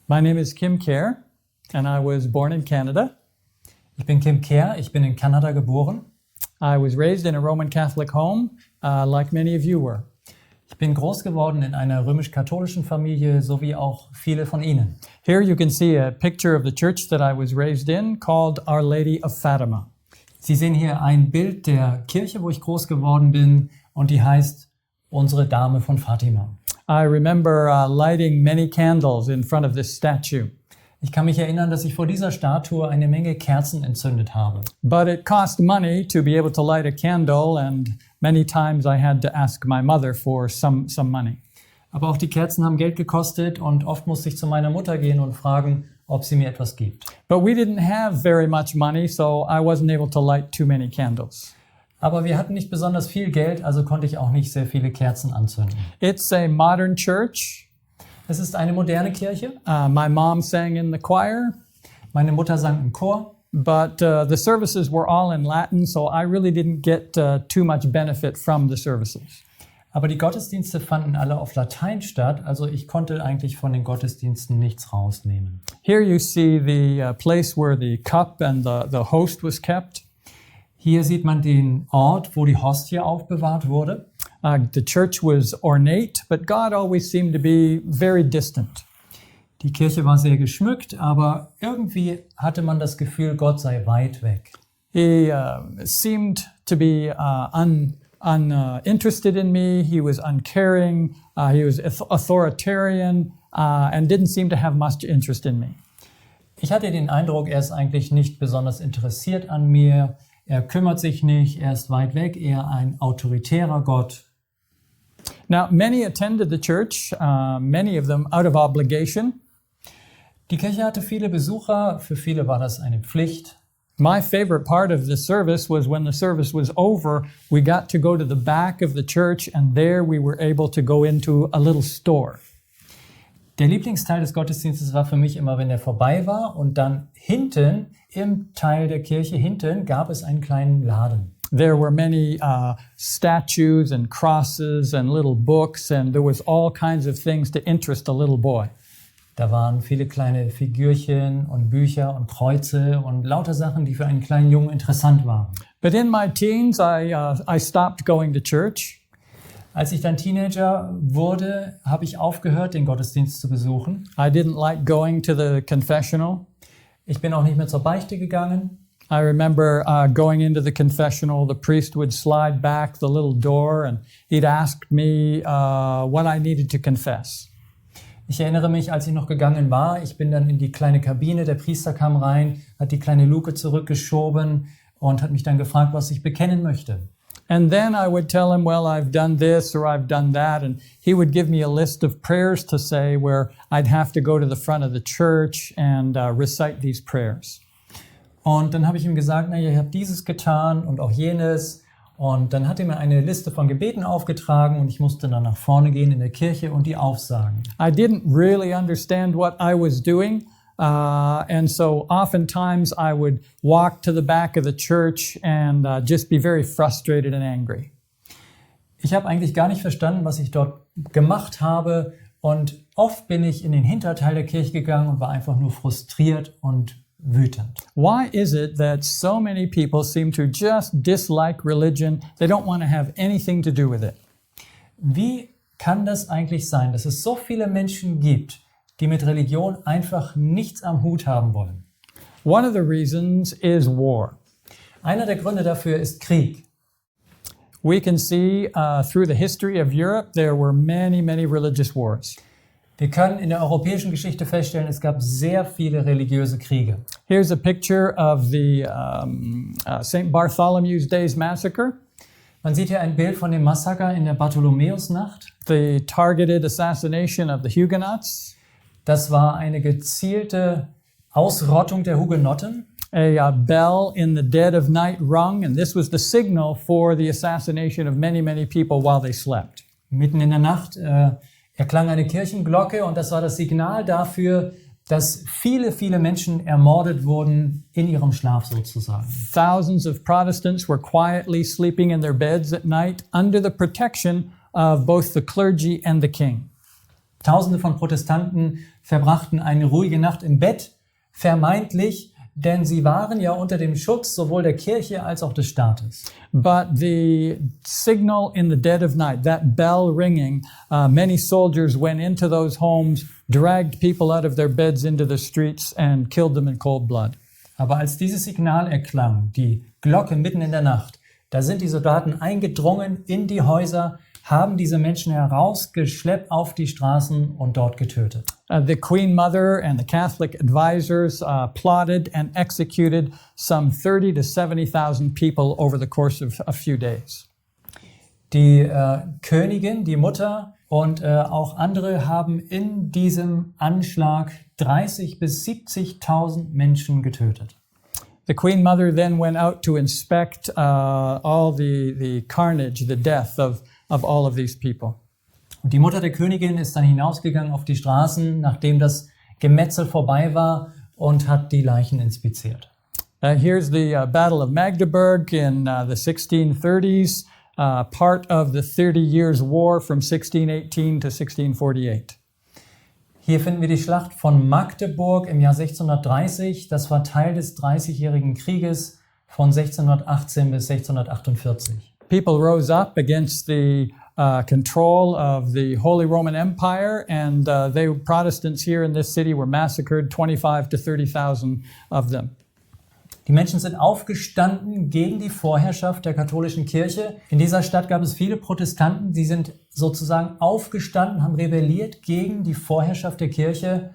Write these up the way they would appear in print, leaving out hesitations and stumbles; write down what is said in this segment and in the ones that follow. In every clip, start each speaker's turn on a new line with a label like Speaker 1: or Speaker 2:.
Speaker 1: My name is Kim Kjaer, and I was born in Canada.
Speaker 2: Ich bin Kim Kjaer, ich bin in Kanada geboren.
Speaker 1: I was raised in a Roman Catholic home, like many of you were.
Speaker 2: Ich bin groß geworden in einer römisch-katholischen Familie, so wie auch viele von Ihnen.
Speaker 1: Here you can see a picture of the church that I was raised in, called Our Lady of Fatima.
Speaker 2: Sie sehen hier ein Bild der Kirche, wo ich groß geworden bin, und die heißt Unsere Dame von Fatima.
Speaker 1: I remember lighting many candles in front of this statue.
Speaker 2: Ich kann mich erinnern, dass ich vor dieser Statue eine Menge Kerzen entzündet habe.
Speaker 1: But it cost money to be able to light a candle, and many times I had to ask my mother for some money.
Speaker 2: Aber auch die Kerzen haben Geld gekostet und oft musste ich zu meiner Mutter gehen und fragen, ob sie mir etwas gibt.
Speaker 1: But we didn't have very much money, so I wasn't able to light too many candles.
Speaker 2: Aber wir hatten nicht besonders viel Geld, also konnte ich auch nicht sehr viele Kerzen anzünden.
Speaker 1: It's a modern church.
Speaker 2: Es ist eine moderne Kirche.
Speaker 1: My mom sang in the choir.
Speaker 2: Meine Mutter sang im Chor.
Speaker 1: But the services were all in Latin, so I really didn't get too much benefit from the services.
Speaker 2: Aber die Gottesdienste fanden alle auf Latein statt, also ich konnte eigentlich von den Gottesdiensten nichts rausnehmen.
Speaker 1: Here you see the place where the cup and the host was kept.
Speaker 2: Hier sieht man den Ort, wo die Hostie aufbewahrt wurde.
Speaker 1: The church was ornate, but God always seemed to be very distant.
Speaker 2: Die Kirche war sehr geschmückt, aber irgendwie hatte man das Gefühl, Gott sei weit weg.
Speaker 1: He seemed to be uninterested in me. He was uncaring. He was authoritarian and didn't seem to have much interest in me.
Speaker 2: Ich hatte den Eindruck, er ist eigentlich nicht besonders interessiert an mir. Er kümmert sich nicht, er ist weit weg, eher ein autoritärer Gott.
Speaker 1: Now, many attended the church, many of them out of obligation.
Speaker 2: Die Kirche hatte viele Besucher, für viele war das eine Pflicht.
Speaker 1: My favorite part of the service was when the service was over, we got to go to the back of the church and there we were able to go into a little store.
Speaker 2: Der Lieblingsteil des Gottesdienstes war für mich immer, wenn er vorbei war und dann hinten, im Teil der Kirche hinten, gab es einen kleinen Laden.
Speaker 1: There were many statues and crosses and little books, and there was all kinds of things to interest a little boy.
Speaker 2: Da waren viele kleine Figürchen und Bücher und Kreuze und lauter Sachen, die für einen kleinen Jungen interessant waren.
Speaker 1: But in my teens, I stopped going to church.
Speaker 2: Als ich dann Teenager wurde, habe ich aufgehört, den Gottesdienst zu besuchen.
Speaker 1: I didn't like going to the confessional.
Speaker 2: Ich bin auch nicht mehr zur Beichte gegangen.
Speaker 1: I remember going into the confessional. The priest would slide back the little door and he'd ask me what I needed to confess.
Speaker 2: Ich erinnere mich, als ich noch gegangen war, ich bin dann in die kleine Kabine, der Priester kam rein, hat die kleine Luke zurückgeschoben und hat mich dann gefragt, was ich bekennen möchte.
Speaker 1: And then I would tell him, well, I've done this or I've done that. And he would give me a list of prayers to say where I'd have to go to the front of the church and recite these prayers.
Speaker 2: Und dann habe ich ihm gesagt, naja, ich habe dieses getan und auch jenes. Und dann hat er mir eine Liste von Gebeten aufgetragen und ich musste dann nach vorne gehen in der Kirche und die aufsagen.
Speaker 1: I didn't really understand what I was doing. And so oftentimes I would walk to the back of the church and just be very frustrated and angry.
Speaker 2: Ich habe eigentlich gar nicht verstanden, was ich dort gemacht habe. Und oft bin ich in den Hinterteil der Kirche gegangen und war einfach nur frustriert und wütend.
Speaker 1: Why is it that so many people seem to just dislike religion? They don't want to have anything to do with it.
Speaker 2: Wie kann das eigentlich sein, dass es so viele Menschen gibt, die mit Religion einfach nichts am Hut haben wollen?
Speaker 1: One of the reasons is war.
Speaker 2: Einer der Gründe dafür ist Krieg.
Speaker 1: We can see through the history of Europe, there were many, many religious wars.
Speaker 2: Wir können in der europäischen Geschichte feststellen, es gab sehr viele religiöse Kriege.
Speaker 1: Here's a picture of the St. Bartholomew's Days Massacre.
Speaker 2: Man sieht hier ein Bild von dem Massaker in der Bartholomäusnacht.
Speaker 1: The targeted assassination of the Huguenots.
Speaker 2: Das war eine gezielte Ausrottung der Hugenotten.
Speaker 1: A bell in the dead of night rung, and this was the signal for the assassination of many, many people while they slept.
Speaker 2: Mitten in der Nacht erklang eine Kirchenglocke und das war das Signal dafür, dass viele, viele Menschen ermordet wurden in ihrem Schlaf sozusagen.
Speaker 1: Thousands of Protestants were quietly sleeping in their beds at night under the protection of both the clergy and the king.
Speaker 2: Tausende von Protestanten verbrachten eine ruhige Nacht im Bett, vermeintlich, denn sie waren ja unter dem Schutz sowohl der Kirche als auch des Staates.
Speaker 1: But the signal in the dead of night, that bell ringing, many soldiers went into those homes, dragged people out of their beds into the streets and killed them in cold blood.
Speaker 2: Aber als dieses Signal erklang, die Glocke mitten in der Nacht, da sind die Soldaten eingedrungen in die Häuser, haben diese Menschen herausgeschleppt auf die Straßen und dort getötet.
Speaker 1: The Queen Mother and the Catholic advisors plotted and executed some 30 to 70,000 people over the course of a few days.
Speaker 2: Die Königin, die Mutter und auch andere haben in diesem Anschlag 30 bis 70.000 Menschen getötet.
Speaker 1: The Queen Mother then went out to inspect all the carnage, the death of all of these people.
Speaker 2: Und die Mutter der Königin ist dann hinausgegangen auf die Straßen, nachdem das Gemetzel vorbei war, und hat die Leichen inspiziert.
Speaker 1: Here's the Battle of Magdeburg in the 1630s, part of the 30 Years' War from 1618 to 1648.
Speaker 2: Hier finden wir die Schlacht von Magdeburg im Jahr 1630. Das war Teil des 30-jährigen Krieges von 1618 bis 1648.
Speaker 1: People rose up against the control of the Holy Roman Empire, and Protestants here in this city were massacred, 25 to 30,000 of them.
Speaker 2: Die Menschen sind aufgestanden gegen die Vorherrschaft der katholischen Kirche. In dieser Stadt gab es viele Protestanten, die sind sozusagen aufgestanden, haben rebelliert gegen die Vorherrschaft der Kirche,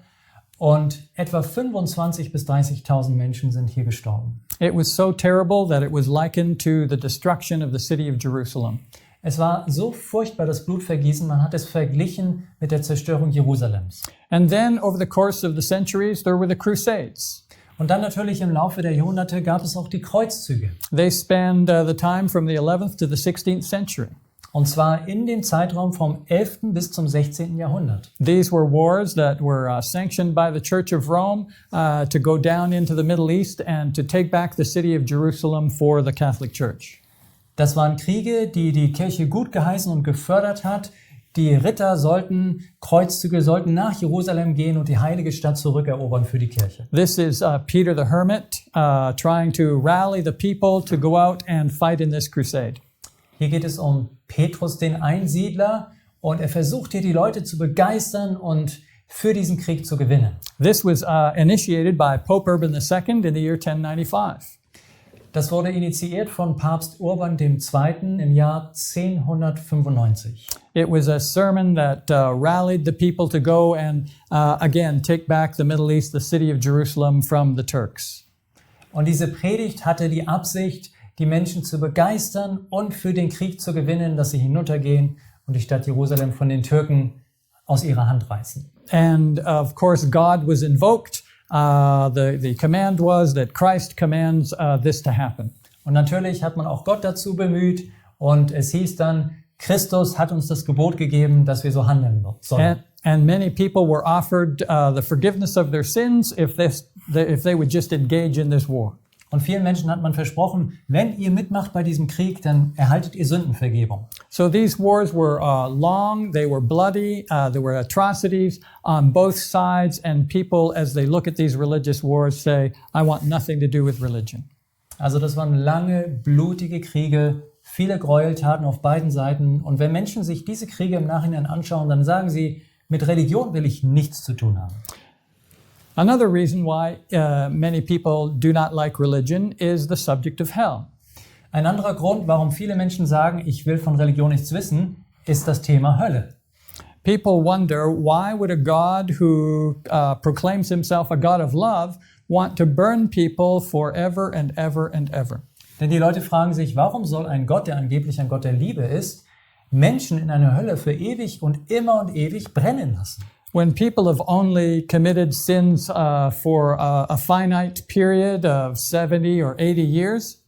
Speaker 2: und etwa 25.000 bis 30.000 Menschen sind hier gestorben.
Speaker 1: It was so terrible that it was likened to the destruction of the city of Jerusalem.
Speaker 2: Es war so furchtbar, das Blutvergießen, man hat es verglichen mit der Zerstörung Jerusalems.
Speaker 1: And then over the course of the centuries, there were the Crusades.
Speaker 2: Und dann natürlich im Laufe der Jahrhunderte gab es auch die Kreuzzüge.
Speaker 1: They spanned the time from the 11th to the 16th century.
Speaker 2: Und zwar in dem Zeitraum vom 11. bis zum 16. Jahrhundert.
Speaker 1: These were wars that were sanctioned by the Church of Rome to go down into the Middle East and to take back the city of Jerusalem for the Catholic Church.
Speaker 2: Das waren Kriege, die die Kirche gut geheißen und gefördert hat. Die Ritter Kreuzzüge sollten nach Jerusalem gehen und die heilige Stadt zurückerobern für die Kirche.
Speaker 1: This is Peter the Hermit trying to rally the people to go out and fight in this crusade.
Speaker 2: Hier geht es um Petrus, den Einsiedler, und er versucht hier die Leute zu begeistern und für diesen Krieg zu gewinnen.
Speaker 1: This was initiated by Pope Urban II in the year 1095.
Speaker 2: Das wurde initiiert von Papst Urban II. Im Jahr 1095.
Speaker 1: It was a sermon that rallied the people to go and again take back the Middle East, the city of Jerusalem, from the Turks.
Speaker 2: Und diese Predigt hatte die Absicht, die Menschen zu begeistern und für den Krieg zu gewinnen, dass sie hinuntergehen und die Stadt Jerusalem von den Türken aus ihrer Hand reißen.
Speaker 1: And of course, God was invoked. The command was that Christ commands this to happen.
Speaker 2: Und natürlich hat man auch Gott dazu bemüht, und es hieß dann, Christus hat uns das Gebot gegeben, dass wir so handeln sollen.
Speaker 1: And many people were offered the forgiveness of their sins if they would just engage in this war.
Speaker 2: Und vielen Menschen hat man versprochen, wenn ihr mitmacht bei diesem Krieg, dann erhaltet ihr Sündenvergebung.
Speaker 1: So these wars were long, they were bloody, there were atrocities on both sides, and people, as they look at these religious wars, say, I want nothing to do with religion.
Speaker 2: Also das waren lange, blutige Kriege, viele Gräueltaten auf beiden Seiten. Und wenn Menschen sich diese Kriege im Nachhinein anschauen, dann sagen sie, mit Religion will ich nichts zu tun haben.
Speaker 1: Another reason why many people do not like religion is the subject of hell.
Speaker 2: Ein anderer Grund, warum viele Menschen sagen, ich will von Religion nichts wissen, ist das Thema Hölle.
Speaker 1: People wonder, why would a God who proclaims himself a God of love want to burn people forever and ever and ever?
Speaker 2: Denn die Leute fragen sich, warum soll ein Gott, der angeblich ein Gott der Liebe ist, Menschen in einer Hölle für ewig und ewig brennen lassen?
Speaker 1: When people have only committed sins for a finite period of 70 or 80 years,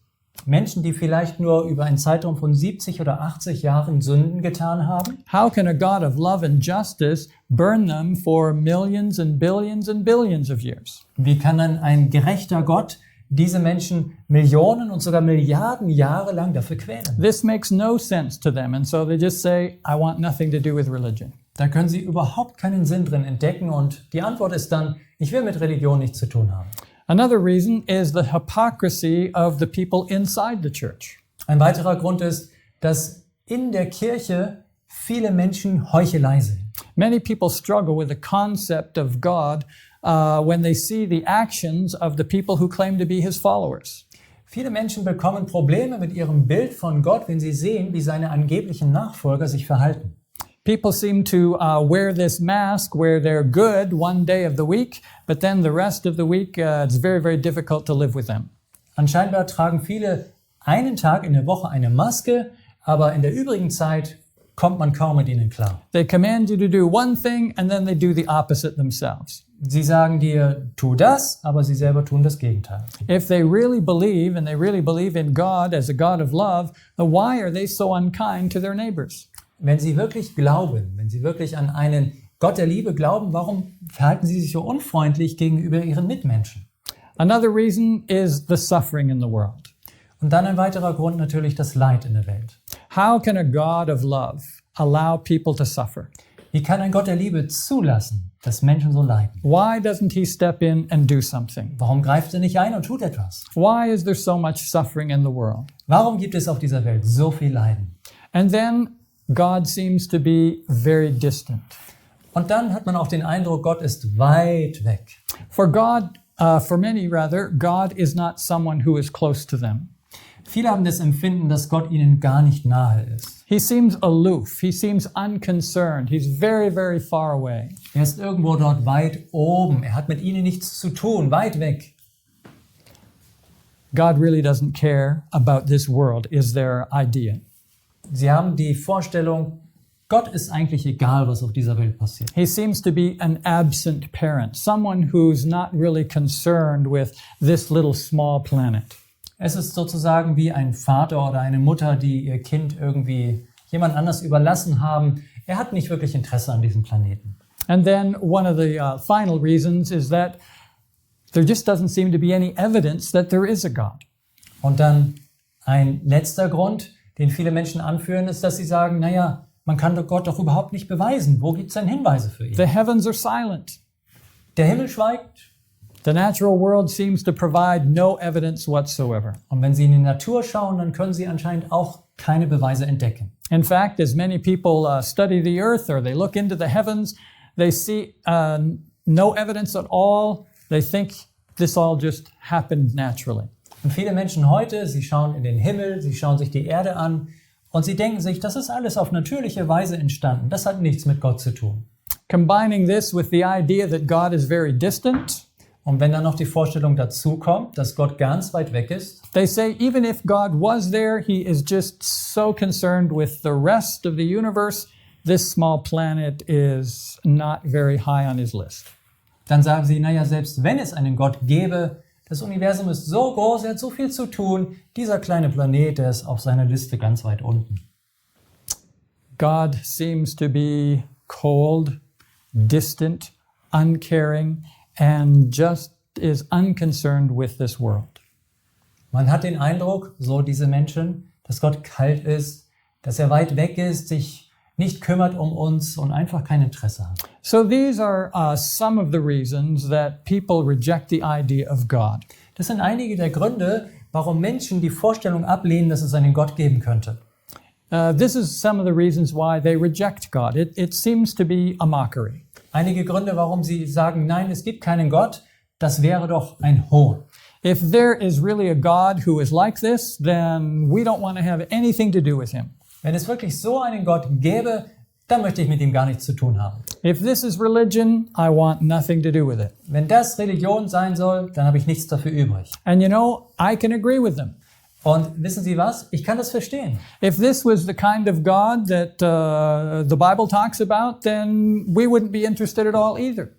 Speaker 2: Menschen, die vielleicht nur über einen Zeitraum von 70 oder 80 Jahren Sünden getan haben,
Speaker 1: how can a God of love and justice burn them for millions and billions of years?
Speaker 2: Wie kann dann ein gerechter Gott diese Menschen Millionen und sogar Milliarden Jahre lang dafür quälen?
Speaker 1: This makes no sense to them, and so they just say, I want nothing to do with religion.
Speaker 2: Da können sie überhaupt keinen Sinn drin entdecken und die Antwort ist dann, ich will mit Religion nichts zu tun haben.
Speaker 1: Another reason is the hypocrisy of the people inside the church.
Speaker 2: Ein weiterer Grund ist, dass in der Kirche viele Menschen Heuchelei sehen.
Speaker 1: Many people struggle with the concept of God when they see the actions of the people who claim to be his followers.
Speaker 2: Viele Menschen bekommen Probleme mit ihrem Bild von Gott, wenn sie sehen, wie seine angeblichen Nachfolger sich verhalten.
Speaker 1: People seem to wear this mask where they're good one day of the week, but then the rest of the week it's very, very difficult to live with them.
Speaker 2: Anscheinend tragen viele einen Tag in der Woche eine Maske, aber in der übrigen Zeit kommt man kaum mit ihnen klar.
Speaker 1: They command you to do one thing and then they do the opposite themselves.
Speaker 2: Sie sagen dir, tu das, aber sie selber tun das Gegenteil.
Speaker 1: If they really believe and they really believe in God as a God of love, then why are they so unkind to their neighbors?
Speaker 2: Wenn sie wirklich glauben, wenn sie wirklich an einen Gott der Liebe glauben, warum verhalten sie sich so unfreundlich gegenüber ihren Mitmenschen?
Speaker 1: Another reason is the suffering in the world.
Speaker 2: Und dann ein weiterer Grund natürlich das Leid in der Welt.
Speaker 1: How can a God of love allow people to suffer?
Speaker 2: Wie kann ein Gott der Liebe zulassen, dass Menschen so leiden?
Speaker 1: Why doesn't he step in and do something?
Speaker 2: Warum greift er nicht ein und tut etwas?
Speaker 1: Why is there so much suffering in the world?
Speaker 2: Warum gibt es auf dieser Welt so viel Leiden?
Speaker 1: And then God seems to be very distant.
Speaker 2: Und dann hat man auch den Eindruck, Gott ist weit weg.
Speaker 1: For many rather, God is not someone who is close to them.
Speaker 2: Viele haben das Empfinden, dass Gott ihnen gar nicht nahe ist.
Speaker 1: He seems aloof. He seems unconcerned. He's very, very far away.
Speaker 2: Er ist irgendwo dort weit oben. Er hat mit ihnen nichts zu tun, weit weg.
Speaker 1: God really doesn't care about this world, is their idea.
Speaker 2: Sie haben die Vorstellung, Gott ist eigentlich egal, was auf dieser Welt passiert.
Speaker 1: He seems to be an absent parent, someone who's not really concerned with this little small planet.
Speaker 2: Es ist sozusagen wie ein Vater oder eine Mutter, die ihr Kind irgendwie jemand anders überlassen haben. Er hat nicht wirklich Interesse an diesem Planeten.
Speaker 1: And then one of the final reasons is that there just doesn't seem to be any evidence that there is a God.
Speaker 2: Und dann ein letzter Grund, den viele Menschen anführen, ist, dass sie sagen, naja, man kann doch Gott doch überhaupt nicht beweisen. Wo gibt es denn Hinweise für ihn?
Speaker 1: The heavens are silent.
Speaker 2: Der Himmel schweigt.
Speaker 1: The natural world seems to provide no evidence whatsoever.
Speaker 2: Und wenn sie in die Natur schauen, dann können sie anscheinend auch keine Beweise entdecken.
Speaker 1: In fact, as many people study the earth or they look into the heavens, they see no evidence at all. They think this all just happened naturally.
Speaker 2: Und viele Menschen heute, sie schauen in den Himmel, sie schauen sich die Erde an und sie denken sich, das ist alles auf natürliche Weise entstanden. Das hat nichts mit Gott zu tun.
Speaker 1: Combining this with the idea that God is very distant,
Speaker 2: und wenn dann noch die Vorstellung dazu kommt, dass Gott ganz weit weg ist,
Speaker 1: they say even if God was there, he is just so concerned with the rest of the universe, this small planet is not very high on his list.
Speaker 2: Dann sagen sie, naja, selbst wenn es einen Gott gäbe, das Universum ist so groß, er hat so viel zu tun, dieser kleine Planet, der ist auf seiner Liste ganz weit unten.
Speaker 1: God seems to be cold, distant, uncaring, and just is unconcerned with this world.
Speaker 2: Man hat den Eindruck, so diese Menschen, dass Gott kalt ist, dass er weit weg ist, sich nicht kümmert um uns und einfach kein Interesse hat.
Speaker 1: So these are some of the reasons that people reject the idea of God.
Speaker 2: Das sind einige der Gründe, warum Menschen die Vorstellung ablehnen, dass es einen Gott geben könnte.
Speaker 1: This is some of the reasons why they reject God. It seems to be a mockery.
Speaker 2: Einige Gründe, warum sie sagen, nein, es gibt keinen Gott, das wäre doch ein Hohn.
Speaker 1: If there is really a God who is like this, then we don't want to have anything to do with him.
Speaker 2: Wenn es wirklich so einen Gott gäbe, dann möchte ich mit ihm gar nichts zu tun haben.
Speaker 1: If this is religion, I want nothing to do with it.
Speaker 2: Wenn das Religion sein soll, dann habe ich nichts dafür übrig.
Speaker 1: And you know, I can agree with them.
Speaker 2: Und wissen Sie was? Ich kann das verstehen.
Speaker 1: If this was the kind of God that the Bible talks about, then we wouldn't be interested at all either.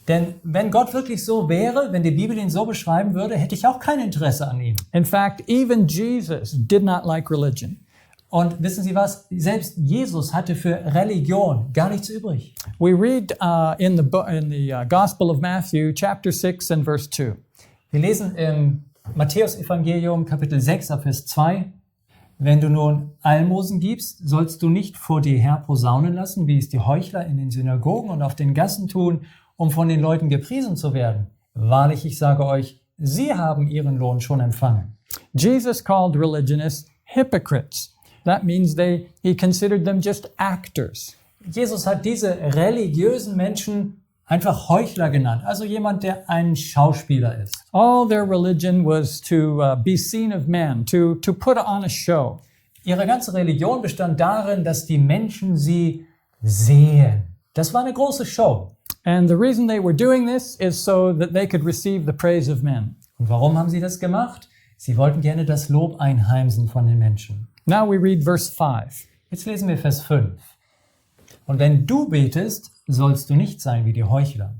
Speaker 2: Denn wenn Gott wirklich so wäre, wenn die Bibel ihn so beschreiben würde, hätte ich auch kein Interesse an ihm.
Speaker 1: In fact, even Jesus did not like religion.
Speaker 2: Und wissen Sie was? Selbst Jesus hatte für Religion gar nichts übrig.
Speaker 1: We read in the Gospel of Matthew, chapter 6 and verse 2.
Speaker 2: Wir lesen im Matthäus-Evangelium, Kapitel 6, ab Vers 2. Wenn du nun Almosen gibst, sollst du nicht vor dir her posaunen lassen, wie es die Heuchler in den Synagogen und auf den Gassen tun, um von den Leuten gepriesen zu werden. Wahrlich, ich sage euch, sie haben ihren Lohn schon empfangen.
Speaker 1: Jesus called religionists hypocrites. That means he considered them just actors.
Speaker 2: Jesus hat diese religiösen Menschen einfach Heuchler genannt, also jemand, der ein Schauspieler ist.
Speaker 1: All their religion was to be seen of men, to put on a show.
Speaker 2: Ihre ganze Religion bestand darin, dass die Menschen sie sehen. Das war eine große Show.
Speaker 1: And the reason they were doing this is so that they could receive the praise of men.
Speaker 2: Und warum haben sie das gemacht? Sie wollten gerne das Lob einheimsen von den Menschen.
Speaker 1: Now we read verse 5.
Speaker 2: Jetzt lesen wir Vers 5. Und wenn du betest, sollst du nicht sein wie die Heuchler.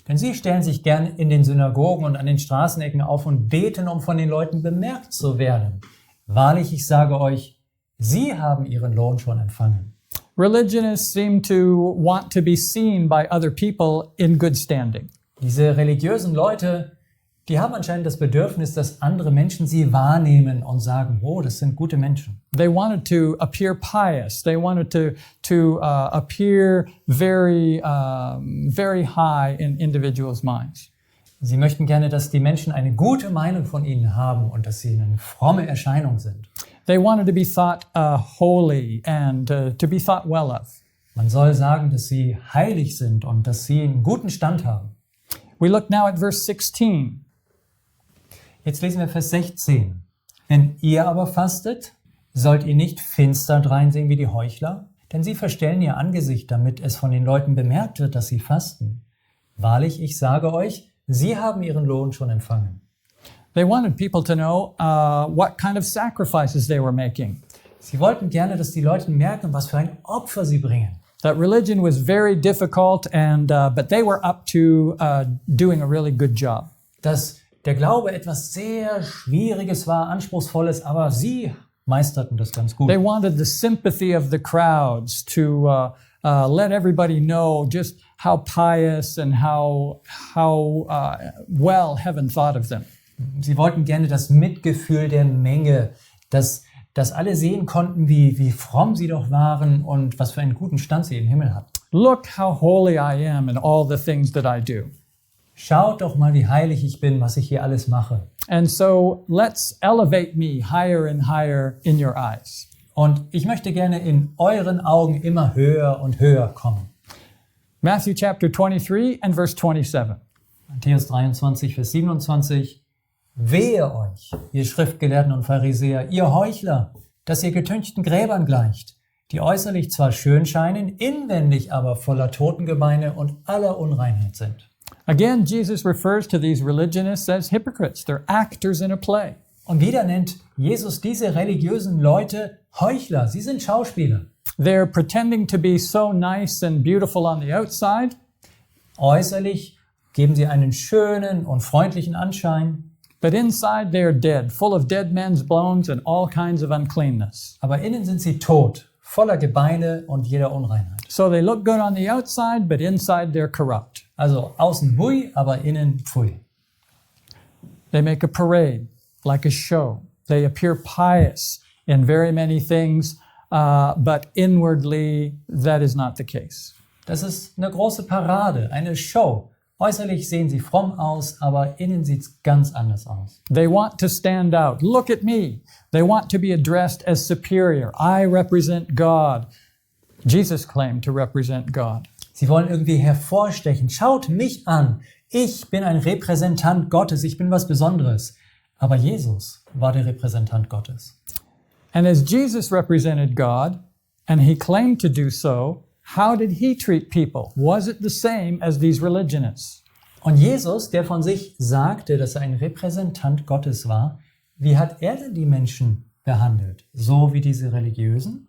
Speaker 2: Denn sie stellen sich gern in den Synagogen und an den Straßenecken auf und beten, um von den Leuten bemerkt zu werden. Wahrlich, ich sage euch, sie haben ihren Lohn schon empfangen.
Speaker 1: Religionists seem to want to be seen by other people in good standing.
Speaker 2: Diese religiösen Leute, die haben anscheinend das Bedürfnis, dass andere Menschen sie wahrnehmen und sagen, oh, das sind gute Menschen.
Speaker 1: They wanted to appear pious. They wanted to appear very high in individuals' minds.
Speaker 2: Sie möchten gerne, dass die Menschen eine gute Meinung von ihnen haben und dass sie eine fromme Erscheinung sind.
Speaker 1: They wanted to be thought holy and to be thought well of.
Speaker 2: Man soll sagen, dass sie heilig sind und dass sie einen guten Stand haben.
Speaker 1: We look now at verse 16.
Speaker 2: Jetzt lesen wir Vers 16. Wenn ihr aber fastet, sollt ihr nicht finster dreinsehen wie die Heuchler, denn sie verstellen ihr Angesicht, damit es von den Leuten bemerkt wird, dass sie fasten. Wahrlich, ich sage euch, sie haben ihren Lohn schon empfangen.
Speaker 1: They wanted people to know what kind of sacrifices they were making.
Speaker 2: Sie wollten gerne, dass die Leute merken, was für ein Opfer sie bringen.
Speaker 1: That religion was very difficult, but they were up to doing a really good job.
Speaker 2: Dass der Glaube etwas sehr Schwieriges war, Anspruchsvolles, aber sie meisterten das ganz gut.
Speaker 1: They wanted the sympathy of the crowds to let everybody know just how pious and how well heaven thought of them.
Speaker 2: Sie wollten gerne das Mitgefühl der Menge, dass alle sehen konnten, wie fromm sie doch waren und was für einen guten Stand sie im Himmel hatten.
Speaker 1: Look how holy I am in all the things that I do.
Speaker 2: Schaut doch mal, wie heilig ich bin, was ich hier alles mache.
Speaker 1: And so let's elevate me higher and higher in your eyes.
Speaker 2: Und ich möchte gerne in euren Augen immer höher und höher kommen.
Speaker 1: Matthew chapter 23 and verse 27.
Speaker 2: Matthäus 23, Vers 27. Wehe euch, ihr Schriftgelehrten und Pharisäer, ihr Heuchler, dass ihr getünchten Gräbern gleicht, die äußerlich zwar schön scheinen, inwendig aber voller Totengebeine und aller Unreinheit sind.
Speaker 1: Again, Jesus refers to these religionists as hypocrites. They're actors in a play.
Speaker 2: Und wieder nennt Jesus diese religiösen Leute Heuchler. Sie sind Schauspieler.
Speaker 1: They're pretending to be so nice and beautiful on the outside,
Speaker 2: Äußerlich geben sie einen schönen und freundlichen Anschein,
Speaker 1: but inside they're dead, full of dead men's bones and all kinds of uncleanness.
Speaker 2: aber innen sind sie tot, voller Gebeine und jeder Unreinheit.
Speaker 1: So they look good on the outside, but inside they're corrupt.
Speaker 2: Also außen hui, aber innen pfui.
Speaker 1: They make a parade, like a show. They appear pious in very many things, but inwardly that is not the case.
Speaker 2: Das ist eine große Parade, eine Show. Äußerlich sehen sie fromm aus, aber innen sieht es ganz anders aus.
Speaker 1: They want to stand out. Look at me. They want to be addressed as superior. I represent God. Jesus claimed to represent God.
Speaker 2: Sie wollen irgendwie hervorstechen. Schaut mich an. Ich bin ein Repräsentant Gottes. Ich bin was Besonderes. Aber Jesus war der Repräsentant Gottes.
Speaker 1: And as Jesus represented God, and he claimed to do so, how did he treat people? Was it the same as these religionists?
Speaker 2: Und Jesus, der von sich sagte, dass er ein Repräsentant Gottes war, wie hat er denn die Menschen behandelt? So wie diese Religiösen?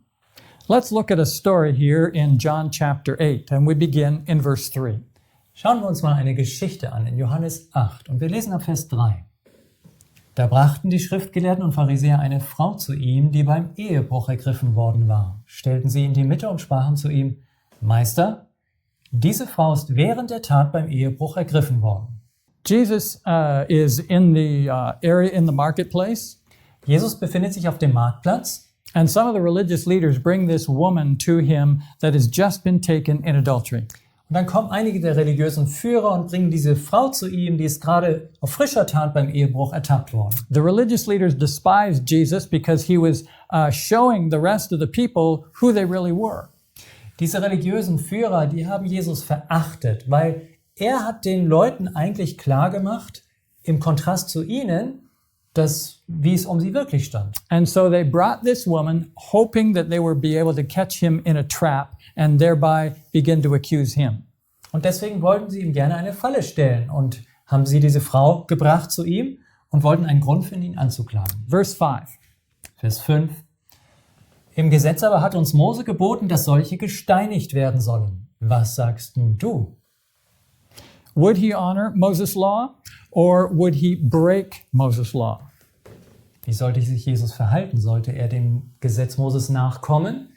Speaker 1: Let's look at a story here in John chapter 8, and we begin in verse 3.
Speaker 2: Schauen wir uns mal eine Geschichte an in Johannes 8 und wir lesen ab Vers 3. Da brachten die Schriftgelehrten und Pharisäer eine Frau zu ihm, die beim Ehebruch ergriffen worden war. Stellten sie in die Mitte und sprachen zu ihm: Meister, diese Frau ist während der Tat beim Ehebruch ergriffen worden.
Speaker 1: Jesus is in the area in the marketplace,
Speaker 2: Jesus befindet sich auf dem Marktplatz
Speaker 1: And some of the religious leaders bring this woman to him that has just been taken in adultery.
Speaker 2: Und dann kommen einige der religiösen Führer und bringen diese Frau zu ihm, die ist gerade auf frischer Tat beim Ehebruch ertappt worden.
Speaker 1: The religious leaders despised Jesus because he was showing the rest of the people who they really were.
Speaker 2: Diese religiösen Führer, die haben Jesus verachtet, weil er hat den Leuten eigentlich klargemacht, im Kontrast zu ihnen, wie es um sie wirklich stand.
Speaker 1: And so they brought this woman hoping that they would be able to catch him in a trap and thereby begin to accuse him.
Speaker 2: Und deswegen wollten sie ihm gerne eine Falle stellen und haben sie diese Frau gebracht zu ihm und wollten einen Grund finden, ihn anzuklagen.
Speaker 1: Verse 5.
Speaker 2: Vers 5. Im Gesetz aber hat uns Mose geboten, dass solche gesteinigt werden sollen. Was sagst nun du?
Speaker 1: Would he honor Moses' law or would he break Moses' law?
Speaker 2: Wie sollte sich Jesus verhalten? Sollte er dem Gesetz Moses nachkommen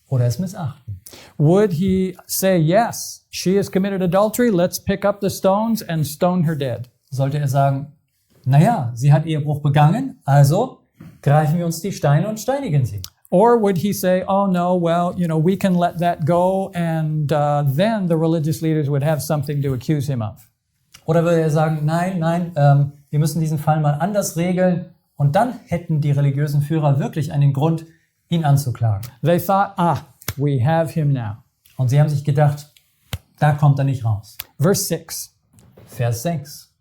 Speaker 2: oder es missachten?
Speaker 1: Would he say, yes, she has committed adultery, let's pick up the stones and stone her dead?
Speaker 2: Sollte er sagen, naja, sie hat Ehebruch begangen, also greifen wir uns die Steine und steinigen sie?
Speaker 1: Or would he say, oh no, well, we can let that go and then the religious leaders would have something to accuse him of?
Speaker 2: Oder würde er sagen, nein, wir müssen diesen Fall mal anders regeln und dann hätten die religiösen Führer wirklich einen Grund, ihn anzuklagen.
Speaker 1: They thought, we have him now.
Speaker 2: Und sie haben sich gedacht, da kommt er nicht raus.
Speaker 1: Verse 6.
Speaker 2: Vers 6.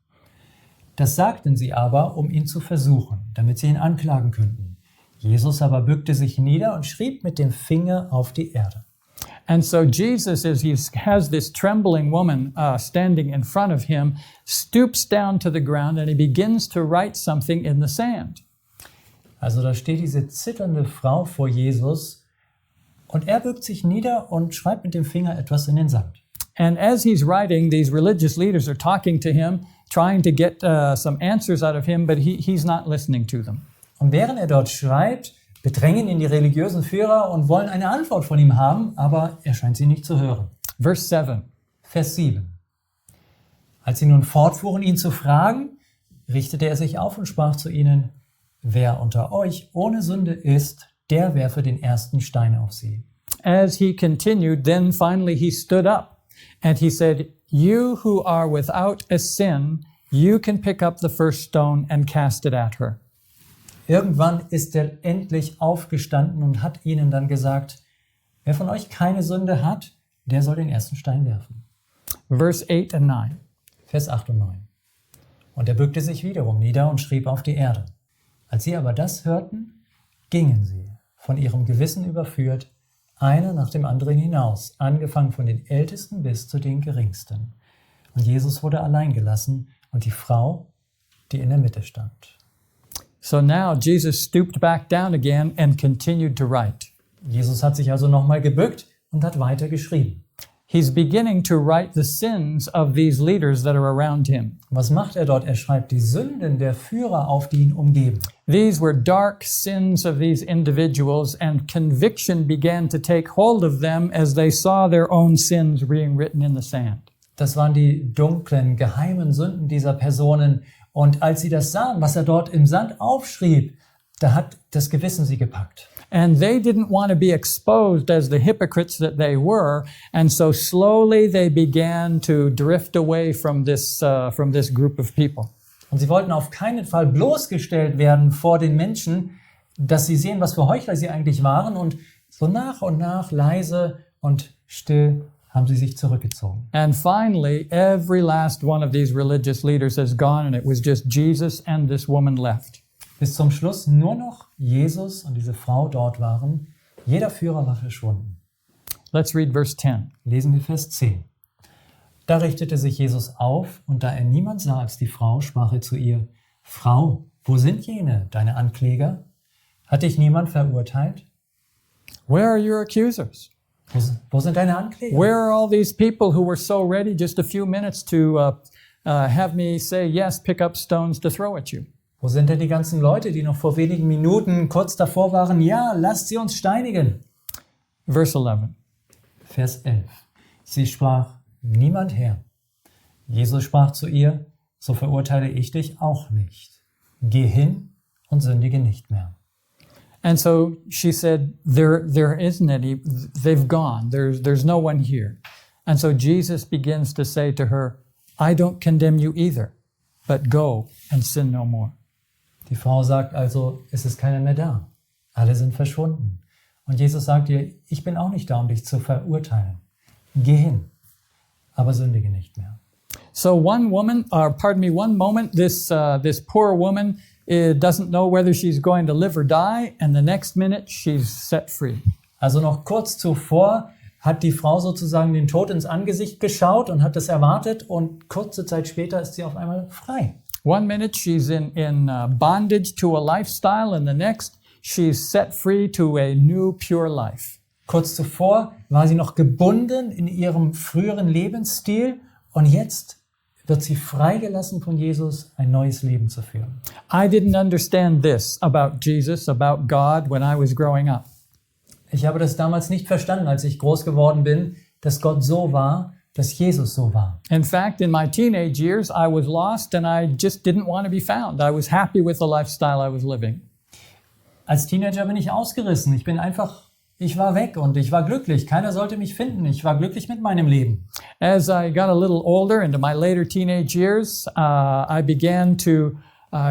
Speaker 2: Das sagten sie aber, um ihn zu versuchen, damit sie ihn anklagen könnten. Jesus aber bückte sich nieder und schrieb mit dem Finger auf die Erde.
Speaker 1: And so Jesus, as he has this trembling woman standing in front of him, stoops down to the ground and he begins to write something in the sand.
Speaker 2: Also da steht diese zitternde Frau vor Jesus und er bückt sich nieder und schreibt mit dem Finger etwas in den Sand.
Speaker 1: And as he's writing, these religious leaders are talking to him, trying to get some answers out of him, but he's not listening to them.
Speaker 2: Und während er dort schreibt, bedrängen ihn die religiösen Führer und wollen eine Antwort von ihm haben, aber er scheint sie nicht zu hören.
Speaker 1: Verse 7.
Speaker 2: Vers 7. Als sie nun fortfuhren, ihn zu fragen, richtete er sich auf und sprach zu ihnen, wer unter euch ohne Sünde ist, der werfe den ersten Stein auf sie.
Speaker 1: As he continued, then finally he stood up and he said, you who are without a sin, you can pick up the first stone and cast it at her.
Speaker 2: Irgendwann ist er endlich aufgestanden und hat ihnen dann gesagt, wer von euch keine Sünde hat, der soll den ersten Stein werfen.
Speaker 1: Verse 8 and 9.
Speaker 2: Vers 8 und 9. Und er bückte sich wiederum nieder und schrieb auf die Erde. Als sie aber das hörten, gingen sie, von ihrem Gewissen überführt, einer nach dem anderen hinaus, angefangen von den Ältesten bis zu den Geringsten. Und Jesus wurde allein gelassen und die Frau, die in der Mitte stand.
Speaker 1: So now Jesus stooped back down again and continued to write.
Speaker 2: Jesus hat sich also nochmal gebückt und hat weiter geschrieben.
Speaker 1: He's beginning to write the sins of these leaders that are around him.
Speaker 2: Was macht er dort? Er schreibt die Sünden der Führer auf, die ihn umgeben.
Speaker 1: These were dark sins of these individuals, and conviction began to take hold of them as they saw their own sins being written in the sand.
Speaker 2: Das waren die dunklen, geheimen Sünden dieser Personen. Und als sie das sahen, was er dort im Sand aufschrieb, da hat das Gewissen sie gepackt.
Speaker 1: And they didn't want to be exposed as the hypocrites that they were, and so slowly they began to drift away from this group of people.
Speaker 2: Und sie wollten auf keinen Fall bloßgestellt werden vor den Menschen, dass sie sehen, was für Heuchler sie eigentlich waren. Und so nach und nach, leise und still, haben sie sich zurückgezogen.
Speaker 1: And finally, every last one of these religious leaders has gone, and it was just Jesus and this woman left.
Speaker 2: Bis zum Schluss nur noch Jesus und diese Frau dort waren. Jeder Führer war verschwunden.
Speaker 1: Let's read verse 10.
Speaker 2: Lesen wir Vers 10. Da richtete sich Jesus auf, und da er niemand sah als die Frau, sprach er zu ihr, Frau, wo sind jene, deine Ankläger? Hat dich niemand verurteilt?
Speaker 1: Where are your accusers?
Speaker 2: Wo sind deine Ankläger?
Speaker 1: Where are all these people who were so ready just a few minutes to have me say, yes, pick up stones to throw at you?
Speaker 2: Wo sind denn die ganzen Leute, die noch vor wenigen Minuten kurz davor waren, ja, lasst sie uns steinigen?
Speaker 1: Verse 11.
Speaker 2: Vers 11. Sie sprach, niemand Herr. Jesus sprach zu ihr, so verurteile ich dich auch nicht. Geh hin und sündige nicht mehr.
Speaker 1: And so she said, there isn't any, they've gone, there's no one here. And so Jesus begins to say to her, I don't condemn you either, but go and sin no more.
Speaker 2: Die Frau sagt also, es ist keiner mehr da. Alle sind verschwunden. Und Jesus sagt ihr, ich bin auch nicht da, um dich zu verurteilen. Geh hin, aber sündige nicht mehr.
Speaker 1: So one moment, this poor woman doesn't know whether she's going to live or die, and the next minute she's set free.
Speaker 2: Also noch kurz zuvor hat die Frau sozusagen den Tod ins Angesicht geschaut und hat das erwartet und kurze Zeit später ist sie auf einmal frei.
Speaker 1: One minute she's in bondage to a lifestyle, and the next she's set free to a new pure life.
Speaker 2: Kurz zuvor war sie noch gebunden in ihrem früheren Lebensstil und jetzt wird sie freigelassen von Jesus, ein neues Leben zu führen.
Speaker 1: I didn't understand this about Jesus, about God when I was growing up.
Speaker 2: Ich habe das damals nicht verstanden, als ich groß geworden bin, dass Gott so war, dass Jesus so war.
Speaker 1: In fact, in my teenage years, I was lost and I just didn't want to be found. I was happy with the lifestyle I was living.
Speaker 2: Als Teenager bin ich ausgerissen. Ich war weg und ich war glücklich. Keiner sollte mich finden. Ich war glücklich mit meinem Leben.
Speaker 1: As I got a little older, into my later teenage years, I began to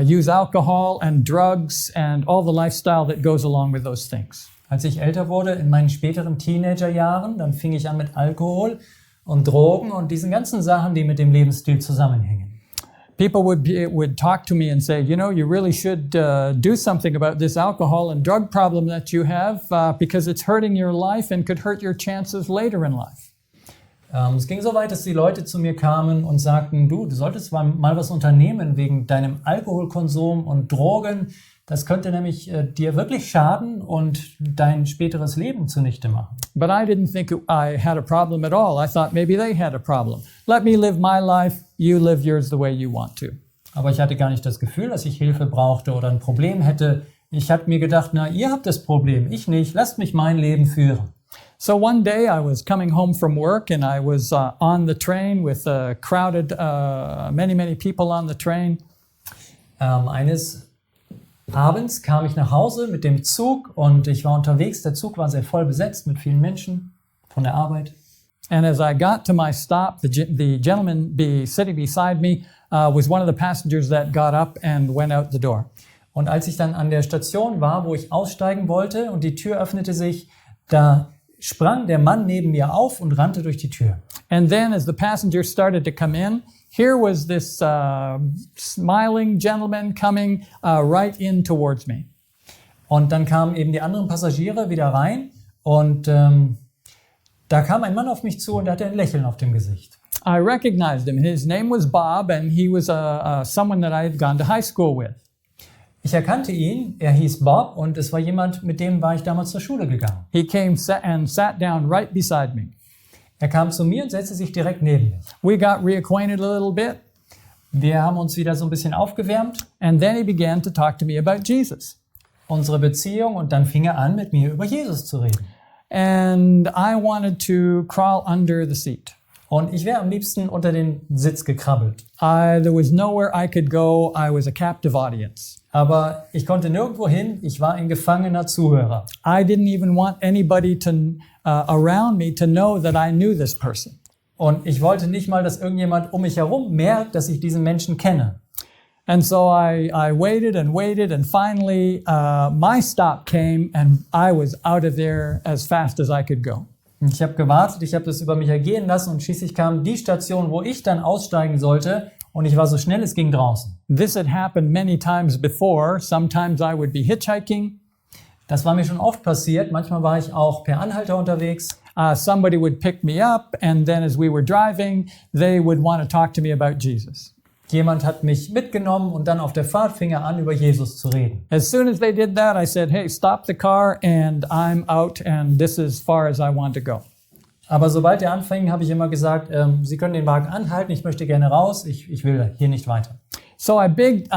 Speaker 1: use alcohol and drugs and all the lifestyle that goes along with those things.
Speaker 2: Als ich älter wurde, in meinen späteren Teenagerjahren, dann fing ich an mit Alkohol und Drogen und diesen ganzen Sachen, die mit dem Lebensstil zusammenhängen.
Speaker 1: People would talk to me and say, you know, you really should do something about this alcohol and drug problem that you have because it's hurting your life and could hurt your chances later in life.
Speaker 2: Es ging so weit, dass die Leute zu mir kamen und sagten, du solltest mal was unternehmen wegen deinem Alkoholkonsum und Drogen. Das könnte nämlich dir wirklich schaden und dein späteres Leben zunichte machen.
Speaker 1: But I didn't think I had a problem at all. I thought maybe they had a problem. Let me live my life, you live yours the way you want to.
Speaker 2: Aber ich hatte gar nicht das Gefühl, dass ich Hilfe brauchte oder ein Problem hätte. Ich habe mir gedacht, na, ihr habt das Problem, ich nicht. Lasst mich mein Leben führen.
Speaker 1: So one day I was coming home from work and I was on the train with crowded, many people on the train.
Speaker 2: Eines Abends kam ich nach Hause mit dem Zug und ich war unterwegs. Der Zug war sehr voll besetzt mit vielen Menschen von der Arbeit.
Speaker 1: And as I got to my stop, the gentleman sitting beside me was one of the passengers that got up and went out the door.
Speaker 2: Und als ich dann an der Station war, wo ich aussteigen wollte und die Tür öffnete sich, da sprang der Mann neben mir auf und rannte durch die Tür.
Speaker 1: And then as the passengers started to come in, here was this smiling gentleman coming right in towards me.
Speaker 2: Und dann kamen eben die anderen Passagiere wieder rein und da kam ein Mann auf mich zu und er hatte ein Lächeln auf dem Gesicht.
Speaker 1: I recognized him. His name was Bob and he was someone that I had gone to high school with.
Speaker 2: Ich erkannte ihn, er hieß Bob und es war jemand, mit dem war ich damals zur Schule gegangen.
Speaker 1: He came and sat down right beside me.
Speaker 2: Er kam zu mir und setzte sich direkt neben mich.
Speaker 1: We got reacquainted a little bit.
Speaker 2: Wir haben uns wieder so ein bisschen aufgewärmt.
Speaker 1: And then he began to talk to me about Jesus.
Speaker 2: Unsere Beziehung und dann fing er an, mit mir über Jesus zu reden.
Speaker 1: And I wanted to crawl under the seat.
Speaker 2: Und ich wäre am liebsten unter den Sitz gekrabbelt.
Speaker 1: There was nowhere I could go. I was a captive audience.
Speaker 2: Aber ich konnte nirgendwo hin. Ich war ein gefangener Zuhörer.
Speaker 1: I didn't even want anybody around me to know that I knew this person.
Speaker 2: Und ich wollte nicht mal, dass irgendjemand um mich herum merkt, dass ich diesen Menschen kenne.
Speaker 1: And so I waited and finally my stop came and I was out of there as fast as I could go.
Speaker 2: Ich habe gewartet, ich habe das über mich ergehen lassen und schließlich kam die Station, wo ich dann aussteigen sollte und ich war so schnell es ging draußen.
Speaker 1: This had happened many times before. Sometimes I would be hitchhiking.
Speaker 2: Das war mir schon oft passiert. Manchmal war ich auch per Anhalter unterwegs.
Speaker 1: Somebody would pick me up and then as we were driving, they would want to talk to me about Jesus.
Speaker 2: Jemand hat mich mitgenommen und dann auf der Fahrt fing er an, über Jesus zu reden.
Speaker 1: As soon as they did that, I said, hey, stop the car and I'm out and this is as far as I want to go.
Speaker 2: Aber sobald er anfing, habe ich immer gesagt, Sie können den Wagen anhalten, ich möchte gerne raus, ich will hier nicht weiter.
Speaker 1: So I breathed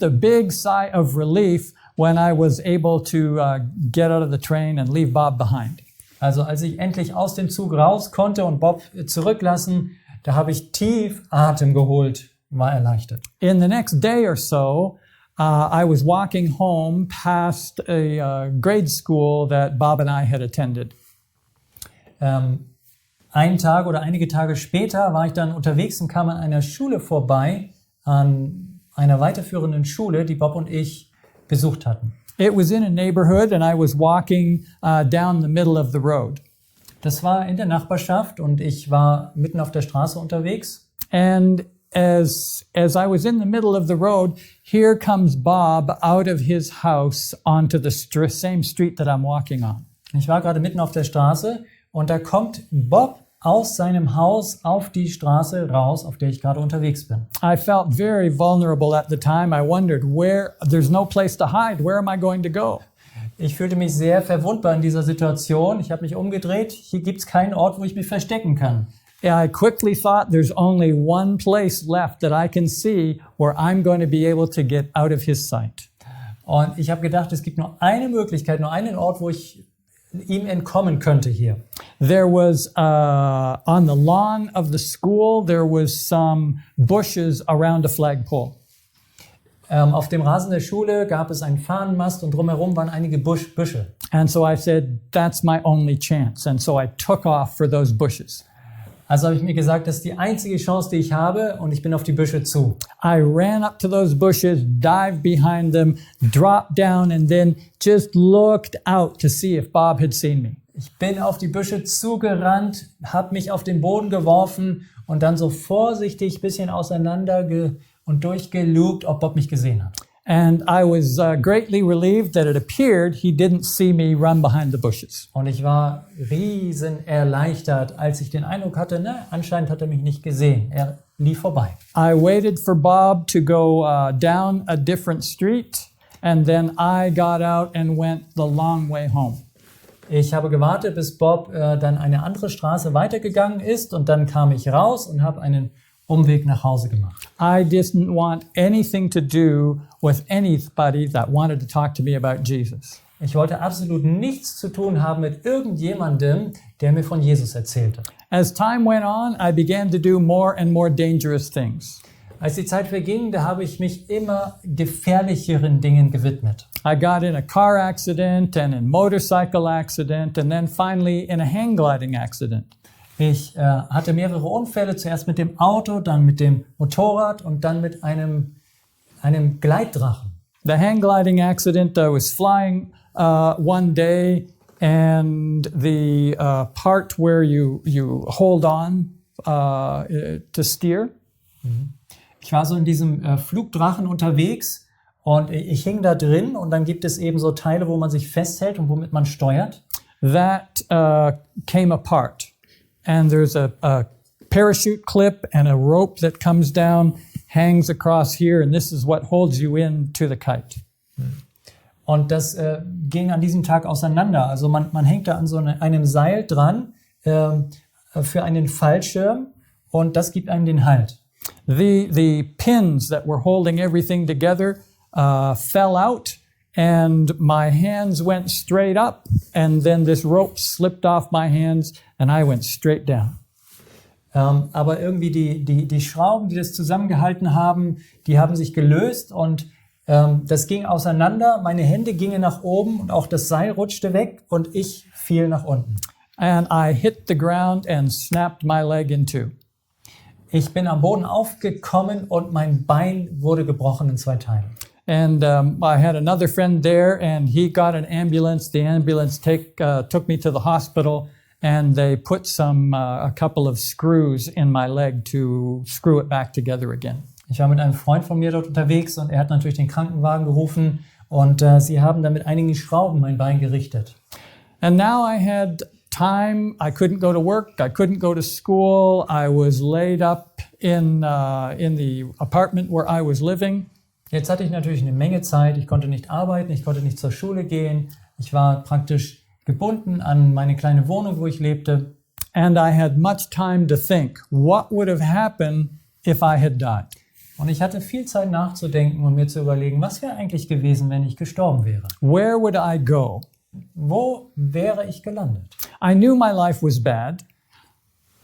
Speaker 1: a big sigh of relief when I was able to get out of the train and leave Bob behind.
Speaker 2: Also als ich endlich aus dem Zug raus konnte und Bob zurücklassen, da habe ich tief Atem geholt, war erleichtert.
Speaker 1: In the next day or so, I was walking home past a grade school that Bob and I had attended.
Speaker 2: Einen Tag oder einige Tage später war ich dann unterwegs und kam an einer Schule vorbei, an einer weiterführenden Schule, die Bob und ich besucht hatten.
Speaker 1: It was in a neighborhood and I was walking down the middle of the road.
Speaker 2: Das war in der Nachbarschaft und ich war mitten auf der Straße unterwegs.
Speaker 1: And as I was in the middle of the road, here comes Bob out of his house onto the same street that I'm walking on.
Speaker 2: Ich war gerade mitten auf der Straße und da kommt Bob aus seinem Haus auf die Straße raus, auf der ich gerade unterwegs bin.
Speaker 1: I felt very vulnerable at the time. I wondered there's no place to hide. Where am I going to go?
Speaker 2: Ich fühlte mich sehr verwundbar in dieser Situation. Ich habe mich umgedreht. Hier gibt es keinen Ort, wo ich mich verstecken kann.
Speaker 1: I quickly thought there's only one place left that I can see where I'm going to be able to get out of his sight.
Speaker 2: Und ich habe gedacht, es gibt nur eine Möglichkeit, nur einen Ort, wo ich ihm entkommen könnte hier.
Speaker 1: There was, on the lawn of the school, there was some bushes around a flagpole.
Speaker 2: Auf dem Rasen der Schule gab es einen Fahnenmast und drumherum waren einige Büsche.
Speaker 1: And so I said, that's my only chance. And so I took off for those bushes.
Speaker 2: Also habe ich mir gesagt, das ist die einzige Chance, die ich habe, und ich bin auf die Büsche zu.
Speaker 1: I ran up to those bushes, dived behind them, dropped down, and then just looked out to see if Bob had seen me.
Speaker 2: Ich bin auf die Büsche zugerannt, habe mich auf den Boden geworfen und dann so vorsichtig ein bisschen auseinander und durchgelugt, ob Bob mich gesehen hat.
Speaker 1: And I was greatly relieved that it appeared he didn't see me run behind the bushes.
Speaker 2: Und ich war riesen erleichtert, als ich den Eindruck hatte, anscheinend hat er mich nicht gesehen. Er lief vorbei.
Speaker 1: I waited for Bob to go down a different street, and then I got out and went the long way home.
Speaker 2: Ich habe gewartet, bis Bob dann eine andere Straße weitergegangen ist, und dann kam ich raus und habe einen Umweg nach Hause gemacht.
Speaker 1: I didn't want anything to do with anybody that wanted to talk to me about Jesus.
Speaker 2: Ich wollte absolut nichts zu tun haben mit irgendjemandem, der mir von Jesus erzählte.
Speaker 1: As time went on, I began to do more and more dangerous things.
Speaker 2: Als die Zeit verging, da habe ich mich immer gefährlicheren Dingen gewidmet.
Speaker 1: I got in a car accident and in motorcycle accident and then finally in a hang gliding accident.
Speaker 2: Ich hatte mehrere Unfälle, zuerst mit dem Auto, dann mit dem Motorrad und dann mit einem Gleitdrachen.
Speaker 1: The hang gliding accident, I was flying one day and the part where you hold on to steer.
Speaker 2: Ich war so in diesem Flugdrachen unterwegs und ich hing da drin, und dann gibt es eben so Teile, wo man sich festhält und womit man steuert.
Speaker 1: That came apart. And there's a parachute clip and a rope that comes down, hangs across here, and this is what holds you into the kite.
Speaker 2: Und das ging an diesem Tag auseinander. Also man hängt da an so einem Seil dran für einen Fallschirm, und das gibt einem den Halt.
Speaker 1: The pins that were holding everything together fell out, and my hands went straight up, and then this rope slipped off my hands, and I went straight down.
Speaker 2: Aber irgendwie die Schrauben, die das zusammengehalten haben, die haben sich gelöst, und das ging auseinander. Meine Hände gingen nach oben und auch das Seil rutschte weg und ich fiel nach unten.
Speaker 1: And I hit the ground and snapped my leg in two.
Speaker 2: Ich bin am Boden aufgekommen und mein Bein wurde gebrochen in 2 Teilen.
Speaker 1: And I had another friend there, and he got an ambulance. The ambulance took me to the hospital, and they put a couple of screws in my leg to screw it back together again.
Speaker 2: Ich war mit einem Freund von mir dort unterwegs, und er hat natürlich den Krankenwagen gerufen, und sie haben dann mit einigen Schrauben mein Bein gerichtet.
Speaker 1: And now I had time. I couldn't go to work. I couldn't go to school. I was laid up in the apartment where I was living.
Speaker 2: Jetzt hatte ich natürlich eine Menge Zeit. Ich konnte nicht arbeiten, ich konnte nicht zur Schule gehen. Ich war praktisch gebunden an meine kleine Wohnung, wo ich lebte.
Speaker 1: And I had much time to think, what would have happened if I had died?
Speaker 2: Und ich hatte viel Zeit nachzudenken und mir zu überlegen, was wäre eigentlich gewesen, wenn ich gestorben wäre?
Speaker 1: Where would I go?
Speaker 2: Wo wäre ich gelandet?
Speaker 1: I knew my life was bad.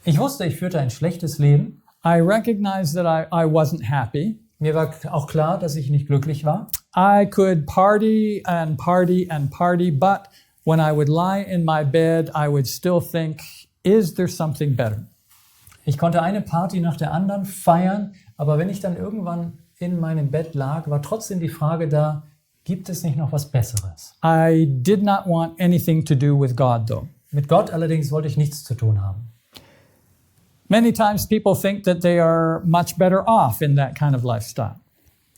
Speaker 2: Ich wusste, ich führte ein schlechtes Leben.
Speaker 1: I recognized that I wasn't happy.
Speaker 2: Mir war auch klar, dass ich nicht glücklich war.
Speaker 1: I could party and party and party, but when I would lie in my bed, I would still think, is there something better?
Speaker 2: Ich konnte eine Party nach der anderen feiern, aber wenn ich dann irgendwann in meinem Bett lag, war trotzdem die Frage da, gibt es nicht noch was Besseres?
Speaker 1: I did not want anything to do with God, though.
Speaker 2: Mit Gott allerdings wollte ich nichts zu tun haben.
Speaker 1: Many times people think that they are much better off in that kind of lifestyle.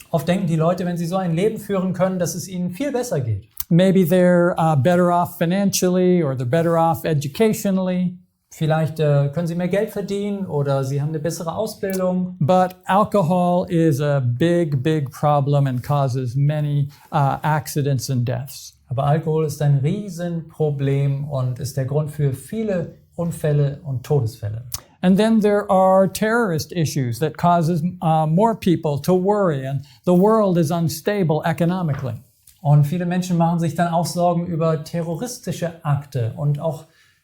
Speaker 2: Oft denken die Leute, wenn sie so ein Leben führen können, dass es ihnen viel besser geht.
Speaker 1: Maybe they're better off financially or they're better off educationally.
Speaker 2: Vielleicht können sie mehr Geld verdienen oder sie haben eine bessere Ausbildung.
Speaker 1: But alcohol is a big, big problem and causes many accidents and deaths.
Speaker 2: Aber Alkohol ist ein Riesenproblem und ist der Grund für viele Unfälle und Todesfälle.
Speaker 1: And then there are terrorist issues that causes more people to worry, and the world is unstable economically.
Speaker 2: Und viele Menschen machen sich dann auch Sorgen über terroristische Akte und auch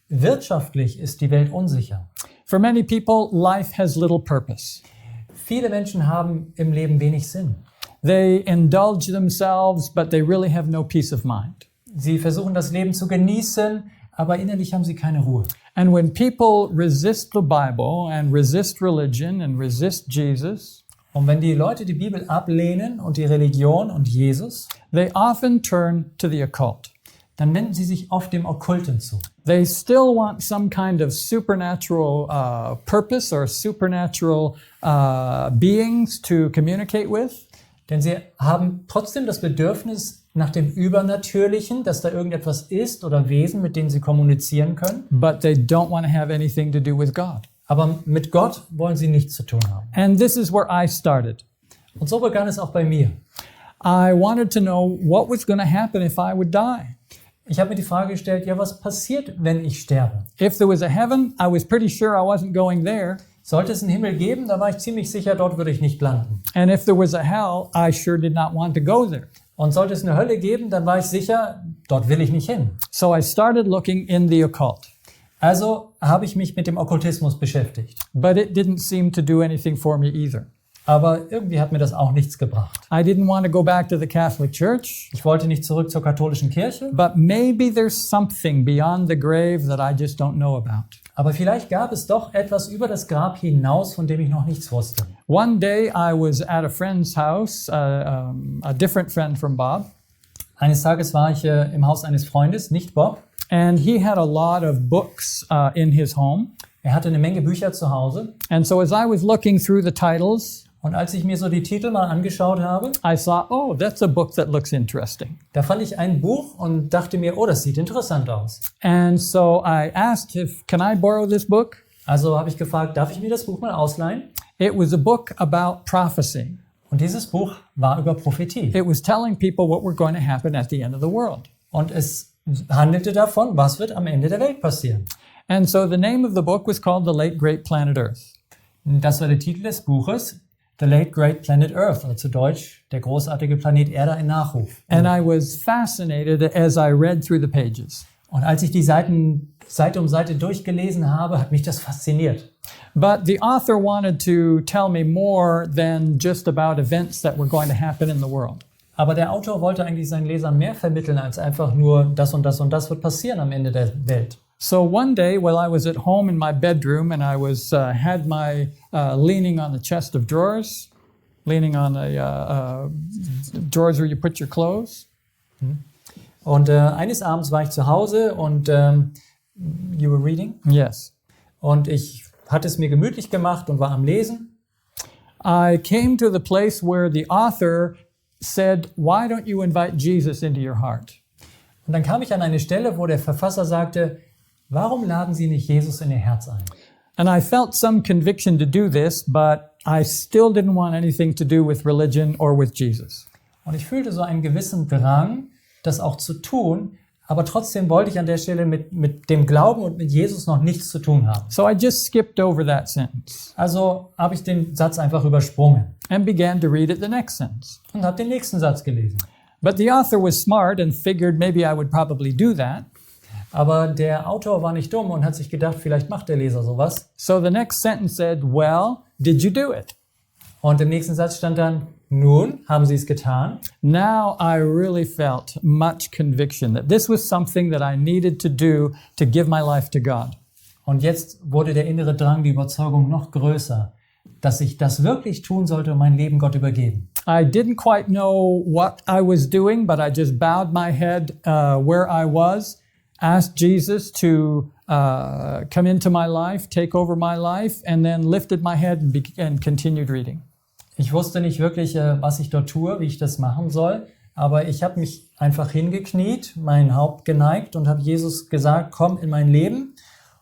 Speaker 2: wirtschaftlich ist die Welt unsicher.
Speaker 1: For many people, life has little purpose.
Speaker 2: Viele Menschen haben im Leben wenig Sinn.
Speaker 1: They indulge themselves, but they really have no peace of mind.
Speaker 2: Sie versuchen das Leben zu genießen, aber innerlich haben sie keine Ruhe.
Speaker 1: And when people resist the Bible and resist religion and resist Jesus,
Speaker 2: Und wenn die Leute die Bibel ablehnen und die Religion und Jesus,
Speaker 1: they often turn to the occult.
Speaker 2: dann wenden sie sich oft dem Okkulten zu.
Speaker 1: They still want some kind of supernatural purpose or supernatural beings to communicate with.
Speaker 2: Denn sie haben trotzdem das Bedürfnis nach dem Übernatürlichen, dass da irgendetwas ist oder Wesen, mit denen sie kommunizieren können.
Speaker 1: But they don't want to have anything to do with God.
Speaker 2: Aber mit Gott wollen sie nichts zu tun haben.
Speaker 1: And this is where I started.
Speaker 2: Und so begann es auch bei mir.
Speaker 1: I wanted to know what was going to happen if I would die.
Speaker 2: Ich habe mir die Frage gestellt, ja, was passiert, wenn ich sterbe?
Speaker 1: If there was a heaven, I was pretty sure I wasn't going there.
Speaker 2: Sollte es einen Himmel geben, da war ich ziemlich sicher, dort würde ich nicht landen.
Speaker 1: And if there was a hell, I sure did not want to go there.
Speaker 2: Und sollte es eine Hölle geben, dann war ich sicher, dort will ich nicht hin.
Speaker 1: So I started looking in the occult.
Speaker 2: Also habe ich mich mit dem Okkultismus beschäftigt.
Speaker 1: But it didn't seem to do anything for me either.
Speaker 2: Aber irgendwie hat mir das auch nichts gebracht.
Speaker 1: I didn't want to go back to the Catholic Church.
Speaker 2: Ich wollte nicht zurück zur katholischen Kirche.
Speaker 1: But maybe there's something beyond the grave that I just don't know about.
Speaker 2: Aber vielleicht gab es doch etwas über das Grab hinaus, von dem ich noch nichts wusste.
Speaker 1: One day I was at a friend's house, a different friend from Bob.
Speaker 2: Eines Tages war ich im Haus eines Freundes, nicht Bob.
Speaker 1: And he had a lot of books in his home.
Speaker 2: Er hatte eine Menge Bücher zu Hause.
Speaker 1: And so as I was looking through the titles,
Speaker 2: Und als ich mir so die Titel mal angeschaut habe,
Speaker 1: I thought, oh, that's a book that looks interesting.
Speaker 2: da fand ich ein Buch und dachte mir, oh, das sieht interessant aus.
Speaker 1: And so I asked can I borrow this book?
Speaker 2: Also habe ich gefragt, darf ich mir das Buch mal ausleihen?
Speaker 1: It was a book about prophecy.
Speaker 2: Und dieses Buch war über Prophetie.
Speaker 1: It was telling people what were going to happen at the end of the world.
Speaker 2: Und es handelte davon, was wird am Ende der Welt passieren.
Speaker 1: And so the name of the book was called The Late Great Planet Earth.
Speaker 2: Das war der Titel des Buches, The Late Great Planet Earth, oder zu Deutsch, der großartige Planet Erde, ein Nachruf.
Speaker 1: And I was fascinated as I read through the pages.
Speaker 2: Und als ich die Seiten Seite um Seite durchgelesen habe, hat mich das fasziniert.
Speaker 1: But the author wanted to tell me more than just about events that were going to happen in the world.
Speaker 2: Aber der Autor wollte eigentlich seinen Lesern mehr vermitteln, als einfach nur das und das und das wird passieren am Ende der Welt.
Speaker 1: So one day, while I was at home in my bedroom and I was had my leaning on the chest of drawers, leaning on the drawers where you put your clothes.
Speaker 2: Und eines Abends war ich zu Hause und you were reading?
Speaker 1: Yes.
Speaker 2: Und ich hatte es mir gemütlich gemacht und war am Lesen.
Speaker 1: I came to the place where the author said, "Why don't you invite Jesus into your heart?"
Speaker 2: Und dann kam ich an eine Stelle, wo der Verfasser sagte, warum laden Sie nicht Jesus in Ihr Herz ein?
Speaker 1: And I felt some conviction to do this, but I still didn't want anything to do with religion or with Jesus.
Speaker 2: Und ich fühlte so einen gewissen Drang, das auch zu tun, aber trotzdem wollte ich an der Stelle mit dem Glauben und mit Jesus noch nichts zu tun haben.
Speaker 1: So I just skipped over that sentence
Speaker 2: Also habe ich den Satz einfach übersprungen
Speaker 1: and began to read it the next sentence.
Speaker 2: und habe den nächsten Satz gelesen.
Speaker 1: But the author was smart and figured maybe I would probably do that.
Speaker 2: Aber der Autor war nicht dumm und hat sich gedacht, vielleicht macht der Leser sowas.
Speaker 1: So the next sentence said, "Well, did you do it?"
Speaker 2: Und im nächsten Satz stand dann, Nun haben sie es getan.
Speaker 1: Now I really felt much conviction that this was something that I needed to do to give my life to God.
Speaker 2: Und jetzt wurde der innere Drang, die Überzeugung noch größer, dass ich das wirklich tun sollte und mein Leben Gott übergeben.
Speaker 1: I didn't quite know what I was doing, but I just bowed my head where I was, asked Jesus to come into my life, take over my life, and then lifted my head and continued reading.
Speaker 2: Ich wusste nicht wirklich, was ich dort tue, wie ich das machen soll, aber ich habe mich einfach hingekniet, mein Haupt geneigt und habe Jesus gesagt, komm in mein Leben.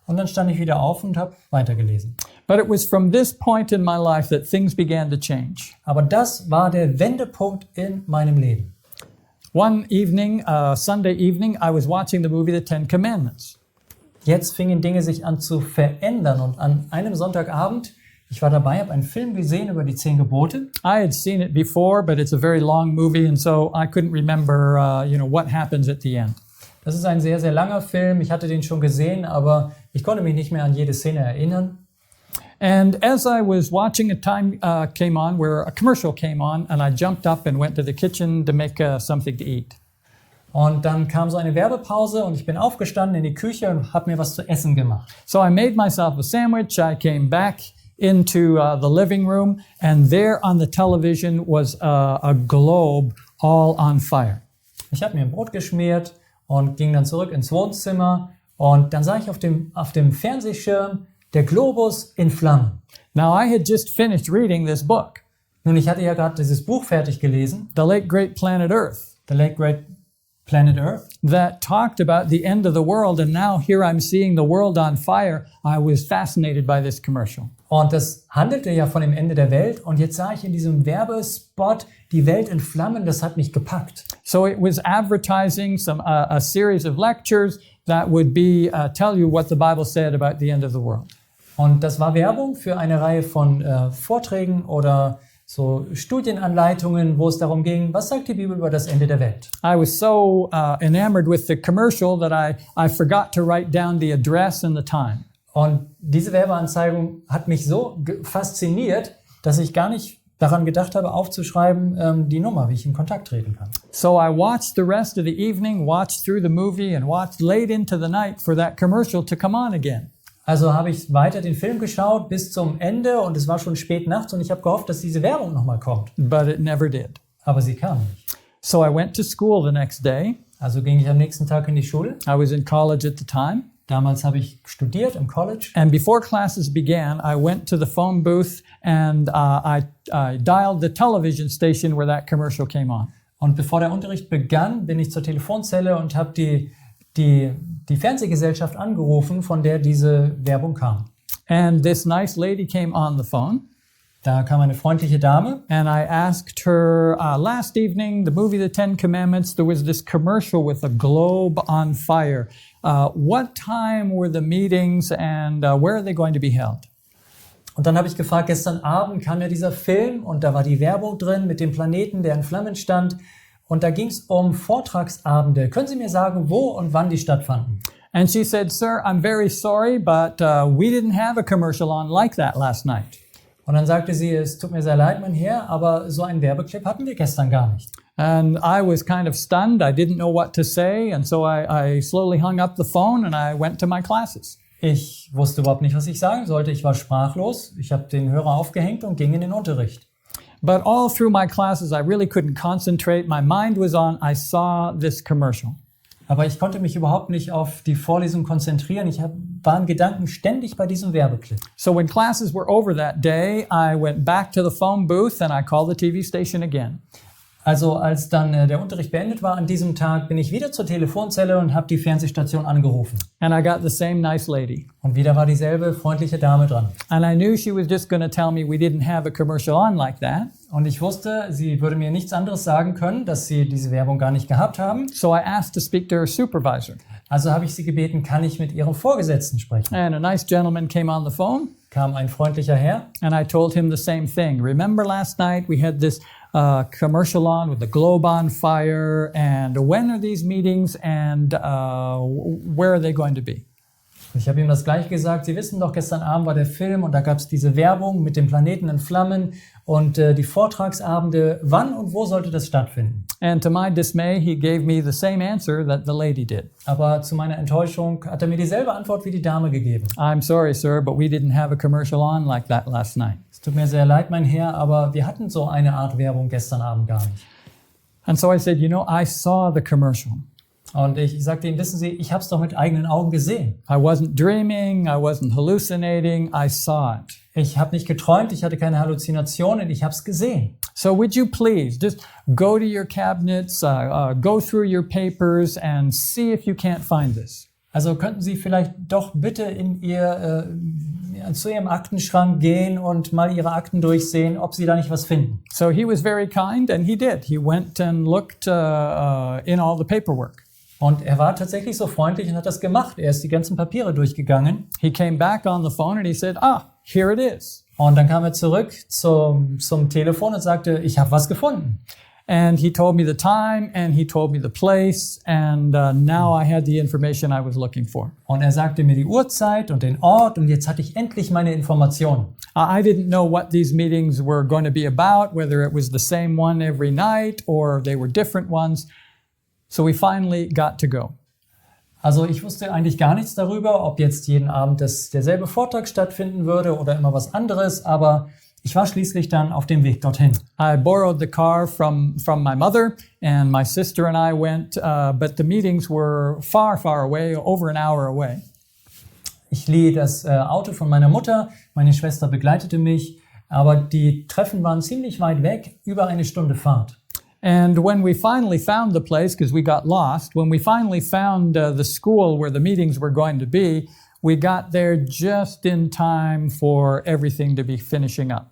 Speaker 2: Und dann stand ich wieder auf und habe weitergelesen.
Speaker 1: But it was from this point in my life that things began to change.
Speaker 2: Aber das war der Wendepunkt in meinem Leben.
Speaker 1: One evening, Sunday evening, I was watching the movie The Ten Commandments.
Speaker 2: Jetzt fingen Dinge sich an zu verändern und an einem Sonntagabend, ich war dabei, habe einen Film gesehen über die 10 Gebote.
Speaker 1: I had seen it before, but it's a very long movie, and so I couldn't remember, what happens at the end.
Speaker 2: Das ist ein sehr, sehr langer Film. Ich hatte den schon gesehen, aber ich konnte mich nicht mehr an jede Szene erinnern.
Speaker 1: And as I was watching, a time came on where a commercial came on, and I jumped up and went to the kitchen to make something to eat.
Speaker 2: Und dann kam so eine Werbepause und ich bin aufgestanden in die Küche und habe mir was zu essen gemacht.
Speaker 1: So I made myself a sandwich. I came back into the living room, and there on the television was a globe all on fire.
Speaker 2: Ich habe mir ein Brot geschmiert und ging dann zurück ins Wohnzimmer und dann sah ich auf dem Fernsehschirm der Globus in Flammen.
Speaker 1: Now I had just finished reading this book,
Speaker 2: Nun, ich hatte ja gerade dieses Buch fertig gelesen,
Speaker 1: The Late Great Planet Earth,
Speaker 2: The Late Great Planet Earth,
Speaker 1: that talked about the end of the world, and now here I'm seeing the world on fire. I was fascinated by this commercial.
Speaker 2: und das handelte ja von dem Ende der Welt und jetzt sah ich in diesem Werbespot die Welt in Flammen, das hat mich gepackt.
Speaker 1: So it was advertising a series of lectures that would be tell you what the Bible said about the end of the world.
Speaker 2: Und das war Werbung für eine Reihe von Vorträgen oder so Studienanleitungen, wo es darum ging, was sagt die Bibel über das Ende der Welt?
Speaker 1: I was so enamored with the commercial that I forgot to write down the address and the time.
Speaker 2: Und diese Werbeanzeigung hat mich so fasziniert, dass ich gar nicht daran gedacht habe, aufzuschreiben, die Nummer, wie ich in Kontakt treten kann.
Speaker 1: So I watched the rest of the evening, watched through the movie, and watched late into the night for that commercial to come on again.
Speaker 2: Also habe ich weiter den Film geschaut bis zum Ende und es war schon spät nachts und ich habe gehofft, dass diese Werbung nochmal kommt.
Speaker 1: But it never did.
Speaker 2: Aber sie kam nicht.
Speaker 1: So I went to school the next day.
Speaker 2: Also ging ich am nächsten Tag in die Schule.
Speaker 1: I was in college at the time.
Speaker 2: Damals habe ich studiert im College.
Speaker 1: And before classes began, I went to the phone booth and I dialed the television station where that commercial came on.
Speaker 2: Und bevor der Unterricht begann, bin ich zur Telefonzelle und habe die Fernsehgesellschaft angerufen, von der diese Werbung kam.
Speaker 1: And this nice lady came on the phone.
Speaker 2: Da kam eine freundliche Dame.
Speaker 1: And I asked her, last evening, the movie The Ten Commandments, there was this commercial with a globe on fire. What time were the meetings and where are they going to be held?
Speaker 2: Und dann habe ich gefragt, gestern Abend kam ja dieser Film und da war die Werbung drin mit dem Planeten, der in Flammen stand. Und da ging es um Vortragsabende. Können Sie mir sagen, wo und wann die stattfanden?
Speaker 1: And she said, sir, I'm very sorry, but we didn't have a commercial on like that last night.
Speaker 2: Und dann sagte sie, es tut mir sehr leid, mein Herr, aber so einen Werbeclip hatten wir gestern gar nicht.
Speaker 1: And I was kind of stunned. I didn't know what to say. And so I slowly hung up the phone and I went to my classes.
Speaker 2: Ich wusste überhaupt nicht, was ich sagen sollte. Ich war sprachlos. Ich habe den Hörer aufgehängt und ging in den Unterricht.
Speaker 1: But all through my classes, I really couldn't concentrate. My mind was on, I saw this commercial.
Speaker 2: Aber ich konnte mich überhaupt nicht auf die Vorlesung konzentrieren. War in Gedanken ständig bei diesem Werbeclip.
Speaker 1: So when classes were over that day, I went back to the phone booth and I called the TV station again.
Speaker 2: Also als dann der Unterricht beendet war an diesem Tag, bin ich wieder zur Telefonzelle und habe die Fernsehstation angerufen.
Speaker 1: And I got the same nice lady.
Speaker 2: Und wieder war dieselbe freundliche Dame dran.
Speaker 1: And I knew she was just going to tell me we didn't have a commercial on like that.
Speaker 2: Und ich wusste, sie würde mir nichts anderes sagen können, dass sie diese Werbung gar nicht gehabt haben.
Speaker 1: So I asked to speak to her supervisor.
Speaker 2: Also habe ich sie gebeten, kann ich mit ihrem Vorgesetzten sprechen?
Speaker 1: And a nice gentleman came on the phone.
Speaker 2: Kam ein freundlicher Herr.
Speaker 1: And I told him the same thing. Remember last night we had this commercial on with the globe on fire, and when are these meetings and where are they going to be?
Speaker 2: Ich habe ihm das gleich gesagt. Sie wissen doch, gestern Abend war der Film und da gab es diese Werbung mit dem Planeten in Flammen und die Vortragsabende. Wann und wo sollte das stattfinden?
Speaker 1: And to my dismay, he gave me the same answer that the lady did.
Speaker 2: Aber zu meiner Enttäuschung hat er mir dieselbe Antwort wie die Dame gegeben.
Speaker 1: I'm sorry, sir, but we didn't have a commercial on like that last night.
Speaker 2: Es tut mir sehr leid, mein Herr, aber wir hatten so eine Art Werbung gestern Abend gar nicht.
Speaker 1: And so I said, you know, I saw the commercial.
Speaker 2: Und ich sagte ihm, wissen Sie, ich habe es doch mit eigenen Augen gesehen.
Speaker 1: I wasn't dreaming, I wasn't hallucinating, I saw it.
Speaker 2: Ich habe nicht geträumt, ich hatte keine Halluzinationen, ich habe es gesehen.
Speaker 1: So would you please just go to your cabinets, go through your papers and see if you can't find this.
Speaker 2: Also könnten Sie vielleicht doch bitte in zu Ihrem Aktenschrank gehen und mal Ihre Akten durchsehen, ob Sie da nicht was finden.
Speaker 1: So he was very kind and he did. He went and looked in all the paperwork.
Speaker 2: Und er war tatsächlich so freundlich und hat das gemacht. Er ist die ganzen Papiere durchgegangen.
Speaker 1: He came back on the phone and he said, here it is.
Speaker 2: Und dann kam er zurück zum Telefon und sagte, ich habe was gefunden.
Speaker 1: And he told me the time and he told me the place and now I had the information I was looking for.
Speaker 2: Und er sagte mir die Uhrzeit und den Ort und jetzt hatte ich endlich meine Informationen.
Speaker 1: I didn't know what these meetings were going to be about, whether it was the same one every night or they were different ones. So we finally got to go.
Speaker 2: Also ich wusste eigentlich gar nichts darüber, ob jetzt jeden Abend derselbe Vortrag stattfinden würde oder immer was anderes, aber ich war schließlich dann auf dem Weg dorthin.
Speaker 1: I borrowed the car from my mother and my sister and I went, but the meetings were far, far away, over an hour away.
Speaker 2: Ich lieh das Auto von meiner Mutter, meine Schwester begleitete mich, aber die Treffen waren ziemlich weit weg, über eine Stunde Fahrt.
Speaker 1: And when we finally found the place, because we got lost, when we finally found the school where the meetings were going to be, we got there just in time for everything to be finishing up.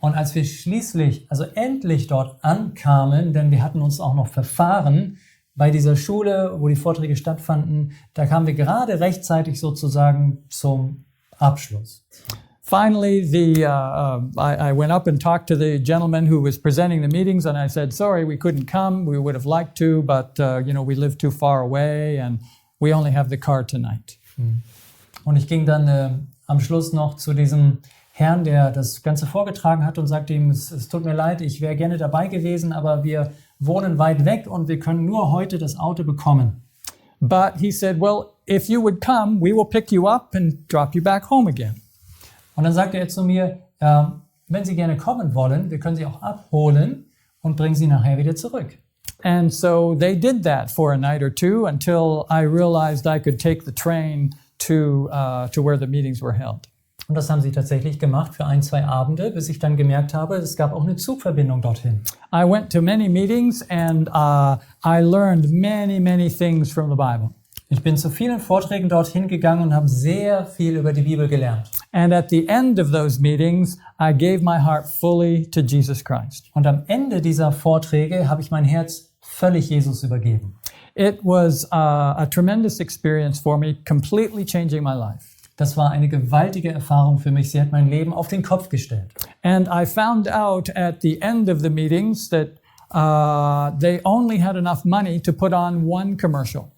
Speaker 2: Und als wir schließlich, also endlich dort ankamen, denn wir hatten uns auch noch verfahren bei dieser Schule, wo die Vorträge stattfanden, da kamen wir gerade rechtzeitig sozusagen zum Abschluss.
Speaker 1: Finally, I went up and talked to the gentleman who was presenting the meetings, and I said, sorry, we couldn't come. We would have liked to, but we live too far away, and we only have the car tonight.
Speaker 2: Und ich ging dann am Schluss noch zu diesem Herrn, der das Ganze vorgetragen hat und sagte ihm, es tut mir leid, ich wäre gerne dabei gewesen, aber wir wohnen weit weg und wir können nur heute das Auto bekommen.
Speaker 1: But he said, well, if you would come, we will pick you up and drop you back home again.
Speaker 2: Und dann sagte er zu mir, wenn Sie gerne kommen wollen, wir können Sie auch abholen und bringen Sie nachher wieder zurück.
Speaker 1: And so they did that for a night or two until I realized I could take the train to where the meetings were held.
Speaker 2: Und das haben sie tatsächlich gemacht für 1-2 Abende, bis ich dann gemerkt habe, es gab auch eine Zugverbindung dorthin.
Speaker 1: I went to many meetings and I learned many, many things from the Bible.
Speaker 2: Ich bin zu vielen Vorträgen dorthin gegangen und habe sehr viel über die Bibel gelernt.
Speaker 1: And at the end of those meetings, I gave my heart fully to Jesus Christ.
Speaker 2: Und am Ende dieser Vorträge habe ich mein Herz völlig Jesus übergeben.
Speaker 1: It was a tremendous experience for me, completely changing my life.
Speaker 2: Das war eine gewaltige Erfahrung für mich. Sie hat mein Leben auf den Kopf gestellt.
Speaker 1: And I found out at the end of the meetings that they only had enough money to put on one commercial.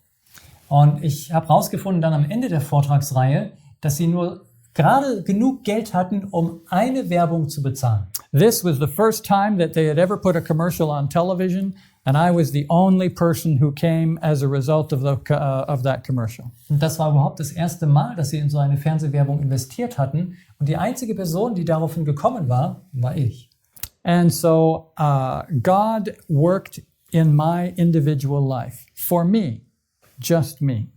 Speaker 2: Und ich habe herausgefunden dann am Ende der Vortragsreihe, dass sie nur gerade genug Geld hatten, um eine Werbung zu bezahlen.
Speaker 1: This was the first time that they had ever put a commercial on television, and I was the only person who came as a result of that commercial.
Speaker 2: Und das war überhaupt das erste Mal, dass sie in so eine Fernsehwerbung investiert hatten. Und die einzige Person, die daraufhin gekommen war, war ich.
Speaker 1: And so God worked in my individual life, for me, just me.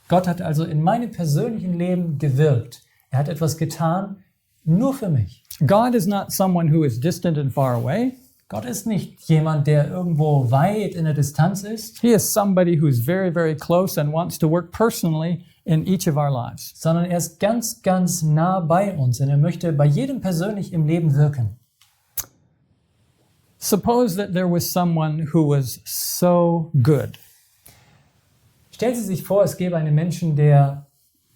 Speaker 2: Gott hat also in meinem persönlichen Leben gewirkt. Er hat etwas getan, nur für mich.
Speaker 1: God is not someone who is distant and far away.
Speaker 2: Gott ist nicht jemand, der irgendwo weit in der Distanz ist.
Speaker 1: He is somebody who is very, very close and wants to work personally in each of our lives.
Speaker 2: Sondern er ist ganz, ganz nah bei uns und er möchte bei jedem persönlich im Leben wirken.
Speaker 1: Suppose that there was someone who was so good.
Speaker 2: Stellen Sie sich vor, es gäbe einen Menschen, der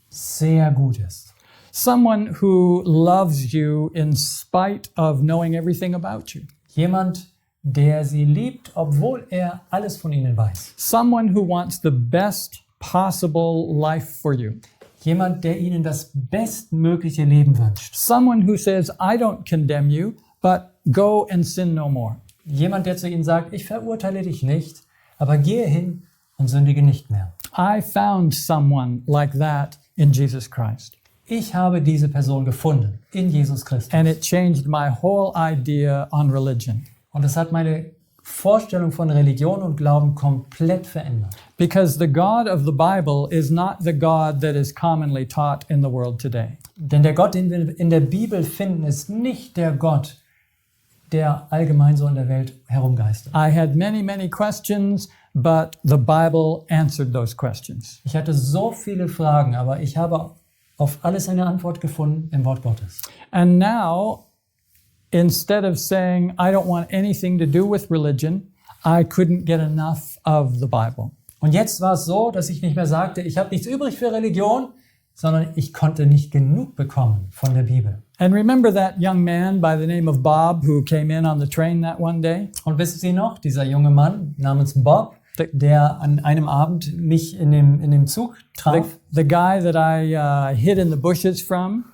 Speaker 2: sehr gut ist.
Speaker 1: Someone who loves you in spite of knowing everything about you.
Speaker 2: Jemand, der Sie liebt, obwohl er alles von Ihnen weiß.
Speaker 1: Someone who wants the best possible life for you.
Speaker 2: Jemand, der ihnen das bestmögliche Leben wünscht.
Speaker 1: Someone who says, I don't condemn you, but go and sin no more.
Speaker 2: Jemand, der zu ihnen sagt, ich verurteile dich nicht, aber gehe hin und sündige nicht mehr.
Speaker 1: I found someone like that in Jesus Christ.
Speaker 2: Ich habe diese Person gefunden in Jesus Christus.
Speaker 1: And it changed my whole idea on religion.
Speaker 2: Und es hat meine Vorstellung von Religion und Glauben komplett verändert.
Speaker 1: Because the God of the Bible is not the God that is commonly taught in the world today.
Speaker 2: Denn der Gott, den wir in der Bibel finden, ist nicht der Gott, der allgemein so in der Welt herumgeistert.
Speaker 1: I had many, many questions, but the Bible answered those questions.
Speaker 2: Ich hatte so viele Fragen, aber ich habe auf alles eine Antwort gefunden im Wort Gottes.
Speaker 1: And now, instead of saying, I don't want anything to do with religion, I couldn't get enough of the Bible.
Speaker 2: Und jetzt war es so, dass ich nicht mehr sagte, ich habe nichts übrig für Religion, sondern ich konnte nicht genug bekommen von der Bibel.
Speaker 1: And remember that young man by the name of Bob who came in on the train that one day?
Speaker 2: Und wissen Sie noch, dieser junge Mann namens Bob, der an einem Abend mich in dem Zug traf.
Speaker 1: The guy that I hid in the bushes from?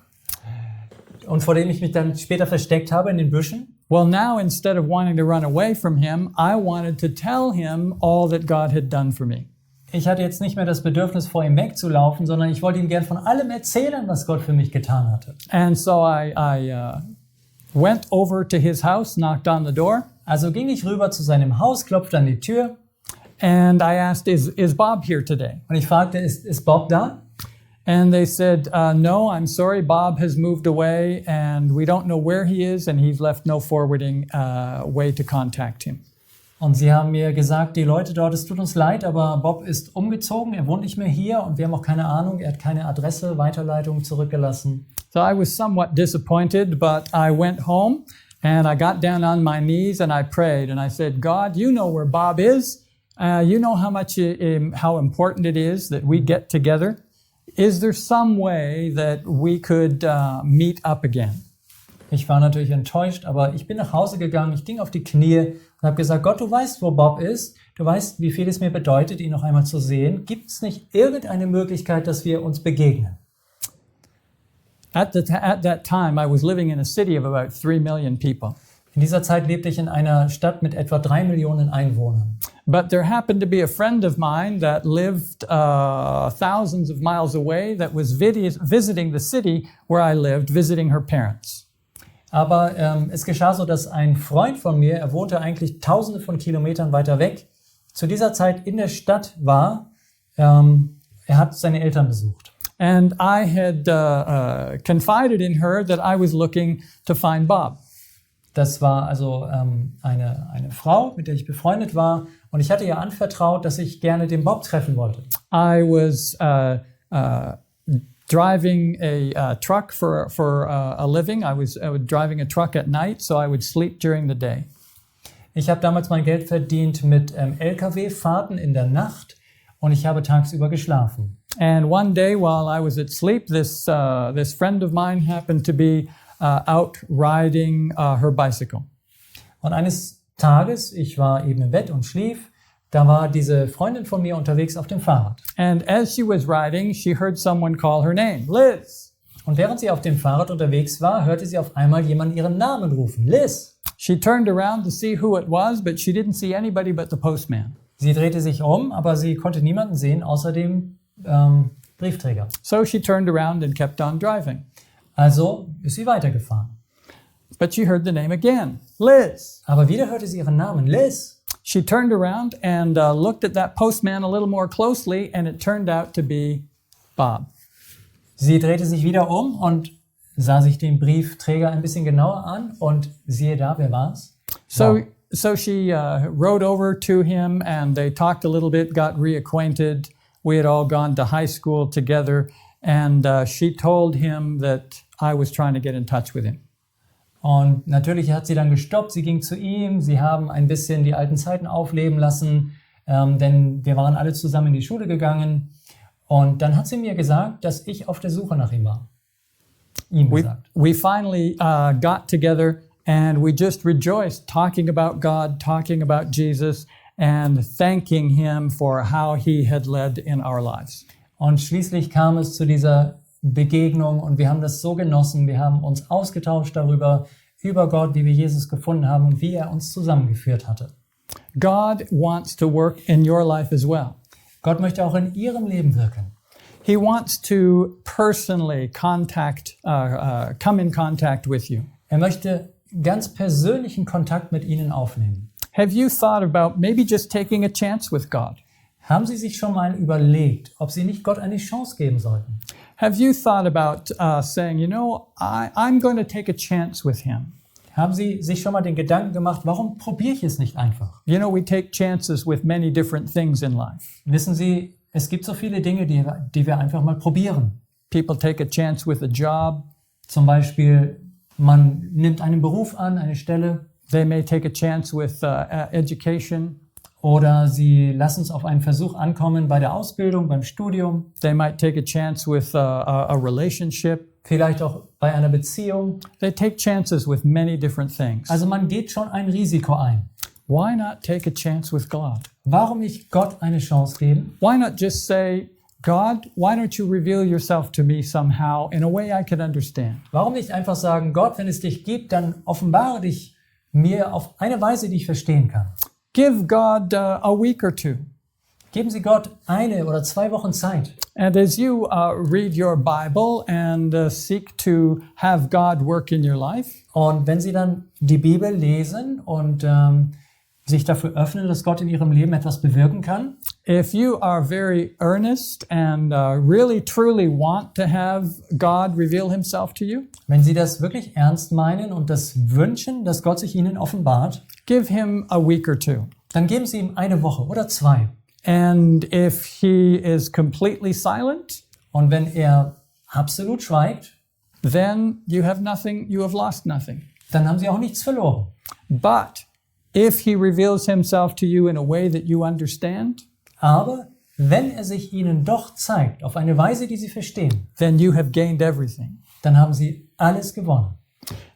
Speaker 2: Und vor dem ich mich dann später versteckt habe in den Büschen.
Speaker 1: Well, now instead of wanting to run away from him, I wanted to tell him all that God had done for me.
Speaker 2: Ich hatte jetzt nicht mehr das Bedürfnis, vor ihm wegzulaufen, sondern ich wollte ihm gern von allem erzählen, was Gott für mich getan hatte.
Speaker 1: And so I went over to his house, knocked on the door.
Speaker 2: Also ging ich rüber zu seinem Haus, klopfte an die Tür.
Speaker 1: And I asked, is Bob here today?
Speaker 2: Und ich fragte, ist Bob da?
Speaker 1: And they said, no, I'm sorry, Bob has moved away and we don't know where he is and he's left no forwarding way to contact him.
Speaker 2: Und sie haben mir gesagt, die Leute dort, es tut uns leid, aber Bob ist umgezogen, er wohnt nicht mehr hier und wir haben auch keine Ahnung, er hat keine Adresse, Weiterleitung zurückgelassen.
Speaker 1: So I was somewhat disappointed, but I went home and I got down on my knees and I prayed and I said, God, you know where Bob is. You know how important it is that we get together. Is there some way that we could meet up again?
Speaker 2: Ich war natürlich enttäuscht, aber ich bin nach Hause gegangen, ich ging auf die Knie und habe gesagt, Gott, du weißt, wo Bob ist. Du weißt, wie viel es mir bedeutet, ihn noch einmal zu sehen. Gibt es nicht irgendeine Möglichkeit, dass wir uns begegnen?
Speaker 1: At that time, I was living in a city of about 3 million people.
Speaker 2: In dieser Zeit lebte ich in einer Stadt mit etwa 3 Millionen Einwohnern.
Speaker 1: But there happened to be a friend of mine that lived thousands of miles away that was visiting the city where I lived, visiting her parents.
Speaker 2: Aber es geschah so, dass ein Freund von mir, er wohnte eigentlich tausende von Kilometern weiter weg, zu dieser Zeit in der Stadt war. Er hat seine Eltern besucht.
Speaker 1: And I had confided in her that I was looking to find Bob.
Speaker 2: Das war also eine Frau, mit der ich befreundet war. Und ich hatte ihr anvertraut, dass ich gerne den Bob treffen wollte.
Speaker 1: I was driving a truck for a living. I was driving a truck at night, so I would sleep during the day.
Speaker 2: Ich habe damals mein Geld verdient mit LKW-Fahrten in der Nacht und ich habe tagsüber geschlafen.
Speaker 1: And one day while I was at sleep, this friend of mine happened to be out riding her bicycle.
Speaker 2: Und eines Tages, ich war eben im Bett und schlief, da war diese Freundin von mir unterwegs auf dem Fahrrad.
Speaker 1: And as she was riding, she heard someone call her name, Liz.
Speaker 2: Und während sie auf dem Fahrrad unterwegs war, hörte sie auf einmal jemanden ihren Namen rufen, Liz.
Speaker 1: She turned around to see who it was, but she didn't see anybody but the postman.
Speaker 2: Sie drehte sich um, aber sie konnte niemanden sehen, außer dem Briefträger.
Speaker 1: So she turned around and kept on driving.
Speaker 2: Also ist sie weitergefahren.
Speaker 1: But she heard the name again, Liz.
Speaker 2: Aber wieder hörte sie ihren Namen, Liz.
Speaker 1: She turned around and looked at that postman a little more closely, and it turned out to be Bob.
Speaker 2: Sie drehte sich wieder um und sah sich den Briefträger ein bisschen genauer an und siehe da, wer war's?
Speaker 1: So she rode over to him and they talked a little bit, got reacquainted. We had all gone to high school together, and she told him that I was trying to get in touch with him.
Speaker 2: Und natürlich hat sie dann gestoppt, sie ging zu ihm, sie haben ein bisschen die alten Zeiten aufleben lassen, denn wir waren alle zusammen in die Schule gegangen. Und dann hat sie mir gesagt, dass ich auf der Suche nach ihm war. Ihm gesagt.
Speaker 1: We finally got together and we just rejoiced talking about God, talking about Jesus and thanking him for how he had led in our lives.
Speaker 2: Und schließlich kam es zu dieser Begegnung und wir haben das so genossen. Wir haben uns ausgetauscht darüber, über Gott, wie wir Jesus gefunden haben und wie er uns zusammengeführt hatte.
Speaker 1: God wants to work in your life as well.
Speaker 2: Gott möchte auch in ihrem Leben wirken.
Speaker 1: He wants to personally come in contact with you.
Speaker 2: Er möchte ganz persönlichen Kontakt mit ihnen aufnehmen.
Speaker 1: Have you thought about maybe just taking a chance with God?
Speaker 2: Haben Sie sich schon mal überlegt, ob Sie nicht Gott eine Chance geben sollten?
Speaker 1: Have you thought about saying, I'm going to take a chance with him?
Speaker 2: Haben Sie sich schon mal den Gedanken gemacht, warum probiere ich es nicht einfach?
Speaker 1: We take chances with many different things in life.
Speaker 2: Wissen Sie, es gibt so viele Dinge, die wir einfach mal probieren.
Speaker 1: People take a chance with a job.
Speaker 2: Zum Beispiel, man nimmt einen Beruf an, eine Stelle.
Speaker 1: They may take a chance with education.
Speaker 2: Oder sie lassen es auf einen Versuch ankommen bei der Ausbildung, beim Studium.
Speaker 1: They might take a chance with a relationship.
Speaker 2: Vielleicht auch bei einer Beziehung.
Speaker 1: They take chances with many different things.
Speaker 2: Also man geht schon ein Risiko ein.
Speaker 1: Why not take a chance with God?
Speaker 2: Warum nicht Gott eine Chance geben?
Speaker 1: Why not just say, God, why don't you reveal yourself to me somehow in a way I can understand?
Speaker 2: Warum nicht einfach sagen, Gott, wenn es dich gibt, dann offenbare dich mir auf eine Weise, die ich verstehen kann.
Speaker 1: Give God a week or two.
Speaker 2: Geben Sie Gott 1 oder 2 Wochen Zeit.
Speaker 1: And as you read your Bible and seek to have God work in your life,
Speaker 2: Und wenn Sie dann die Bibel lesen und sich dafür öffnen, dass Gott in Ihrem Leben etwas bewirken kann,
Speaker 1: if you are very earnest and really truly want to have God reveal himself to you,
Speaker 2: wenn Sie das wirklich ernst meinen und das wünschen, dass Gott sich Ihnen offenbart,
Speaker 1: give him a week or two.
Speaker 2: dann geben Sie ihm 1 Woche oder 2.
Speaker 1: And if he is completely silent,
Speaker 2: Und wenn er absolut schweigt,
Speaker 1: then you have lost nothing.
Speaker 2: dann haben Sie auch nichts verloren.
Speaker 1: But if he reveals himself to you in a way that you understand,
Speaker 2: Aber wenn er sich Ihnen doch zeigt, auf eine Weise, die Sie verstehen,
Speaker 1: then you have gained everything.
Speaker 2: dann haben Sie alles gewonnen.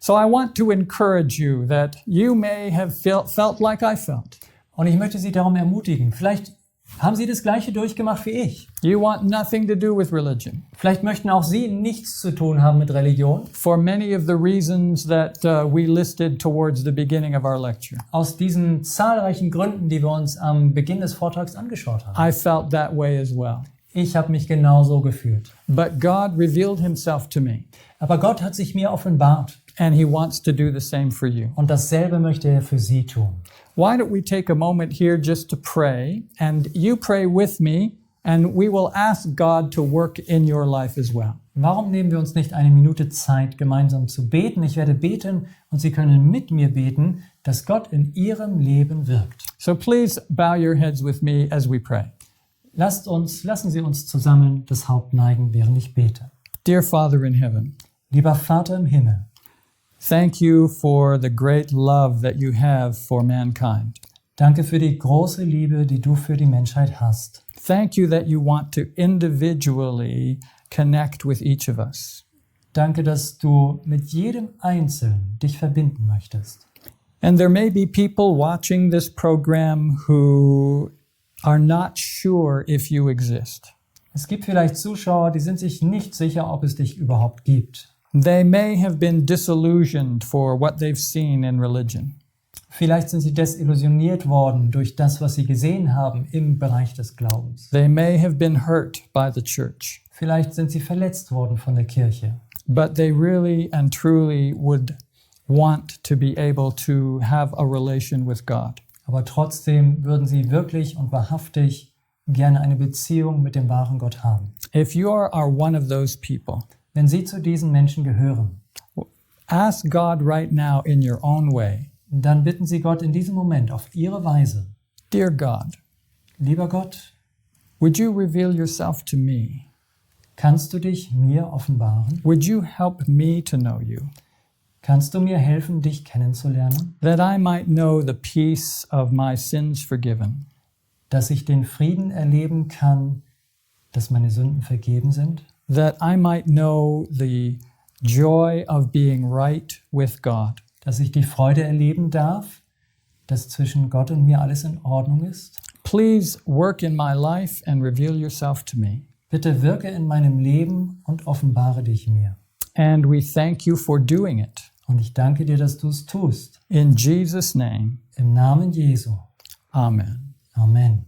Speaker 1: So I want to encourage you that you may have felt like I felt.
Speaker 2: Und ich möchte Sie darum ermutigen, vielleicht haben Sie das Gleiche durchgemacht wie ich.
Speaker 1: You want nothing to do with religion.
Speaker 2: Vielleicht möchten auch Sie nichts zu tun haben mit Religion.
Speaker 1: For many of the reasons that we listed towards the beginning of our lecture.
Speaker 2: Aus diesen zahlreichen Gründen, die wir uns am Beginn des Vortrags angeschaut haben.
Speaker 1: I felt that way as well.
Speaker 2: Ich habe mich genauso gefühlt.
Speaker 1: But God revealed himself to me.
Speaker 2: Aber Gott hat sich mir offenbart.
Speaker 1: And he wants to do the same for you.
Speaker 2: Und dasselbe möchte er für Sie tun.
Speaker 1: Why don't we take a moment here just to pray, and you pray with me, and we will ask God to work in your life as well.
Speaker 2: Warum nehmen wir uns nicht eine Minute Zeit, gemeinsam zu beten? Ich werde beten und Sie können mit mir beten, dass Gott in Ihrem Leben wirkt.
Speaker 1: So please bow your heads with me as we pray.
Speaker 2: Lassen Sie uns zusammen das Haupt neigen, während ich bete.
Speaker 1: Dear Father in heaven,
Speaker 2: Lieber Vater im Himmel,
Speaker 1: thank you for the great love that you have for mankind.
Speaker 2: danke für die große Liebe, die du für die Menschheit hast.
Speaker 1: Thank you that you want to individually connect with each of us.
Speaker 2: Danke, dass du mit jedem Einzelnen dich verbinden möchtest.
Speaker 1: And there may be people watching this program who are not sure if you exist.
Speaker 2: Es gibt vielleicht Zuschauer, die sind sich nicht sicher, ob es dich überhaupt gibt.
Speaker 1: They may have been disillusioned for what they've seen in religion.
Speaker 2: Vielleicht sind sie desillusioniert worden durch das, was sie gesehen haben im Bereich des Glaubens.
Speaker 1: They may have been hurt by the church.
Speaker 2: Vielleicht sind sie verletzt worden von der Kirche.
Speaker 1: But they really and truly would want to be able to have a relation with God.
Speaker 2: Aber trotzdem würden sie wirklich und wahrhaftig gerne eine Beziehung mit dem wahren Gott haben.
Speaker 1: If you are one of those people,
Speaker 2: Wenn sie zu diesen Menschen gehören,
Speaker 1: ask God right now in your own way,
Speaker 2: dann bitten sie Gott in diesem Moment auf ihre Weise.
Speaker 1: Dear God,
Speaker 2: Lieber Gott,
Speaker 1: would you reveal yourself to me?
Speaker 2: kannst du dich mir offenbaren?
Speaker 1: Would you help me to know you,
Speaker 2: Kannst du mir helfen, dich kennenzulernen?
Speaker 1: that I might know the peace of my sins forgiven,
Speaker 2: Dass ich den Frieden erleben kann, dass meine Sünden vergeben sind?
Speaker 1: that I might know the joy of being right with God,
Speaker 2: Dass ich die Freude erleben darf, dass zwischen Gott und mir alles in Ordnung ist?
Speaker 1: Please work in my life and reveal yourself to me.
Speaker 2: Bitte wirke in meinem Leben und offenbare dich mir.
Speaker 1: And we thank you for doing it.
Speaker 2: Und ich danke dir, dass du es tust.
Speaker 1: In Jesus' name,
Speaker 2: Im Namen Jesu.
Speaker 1: amen.
Speaker 2: Amen.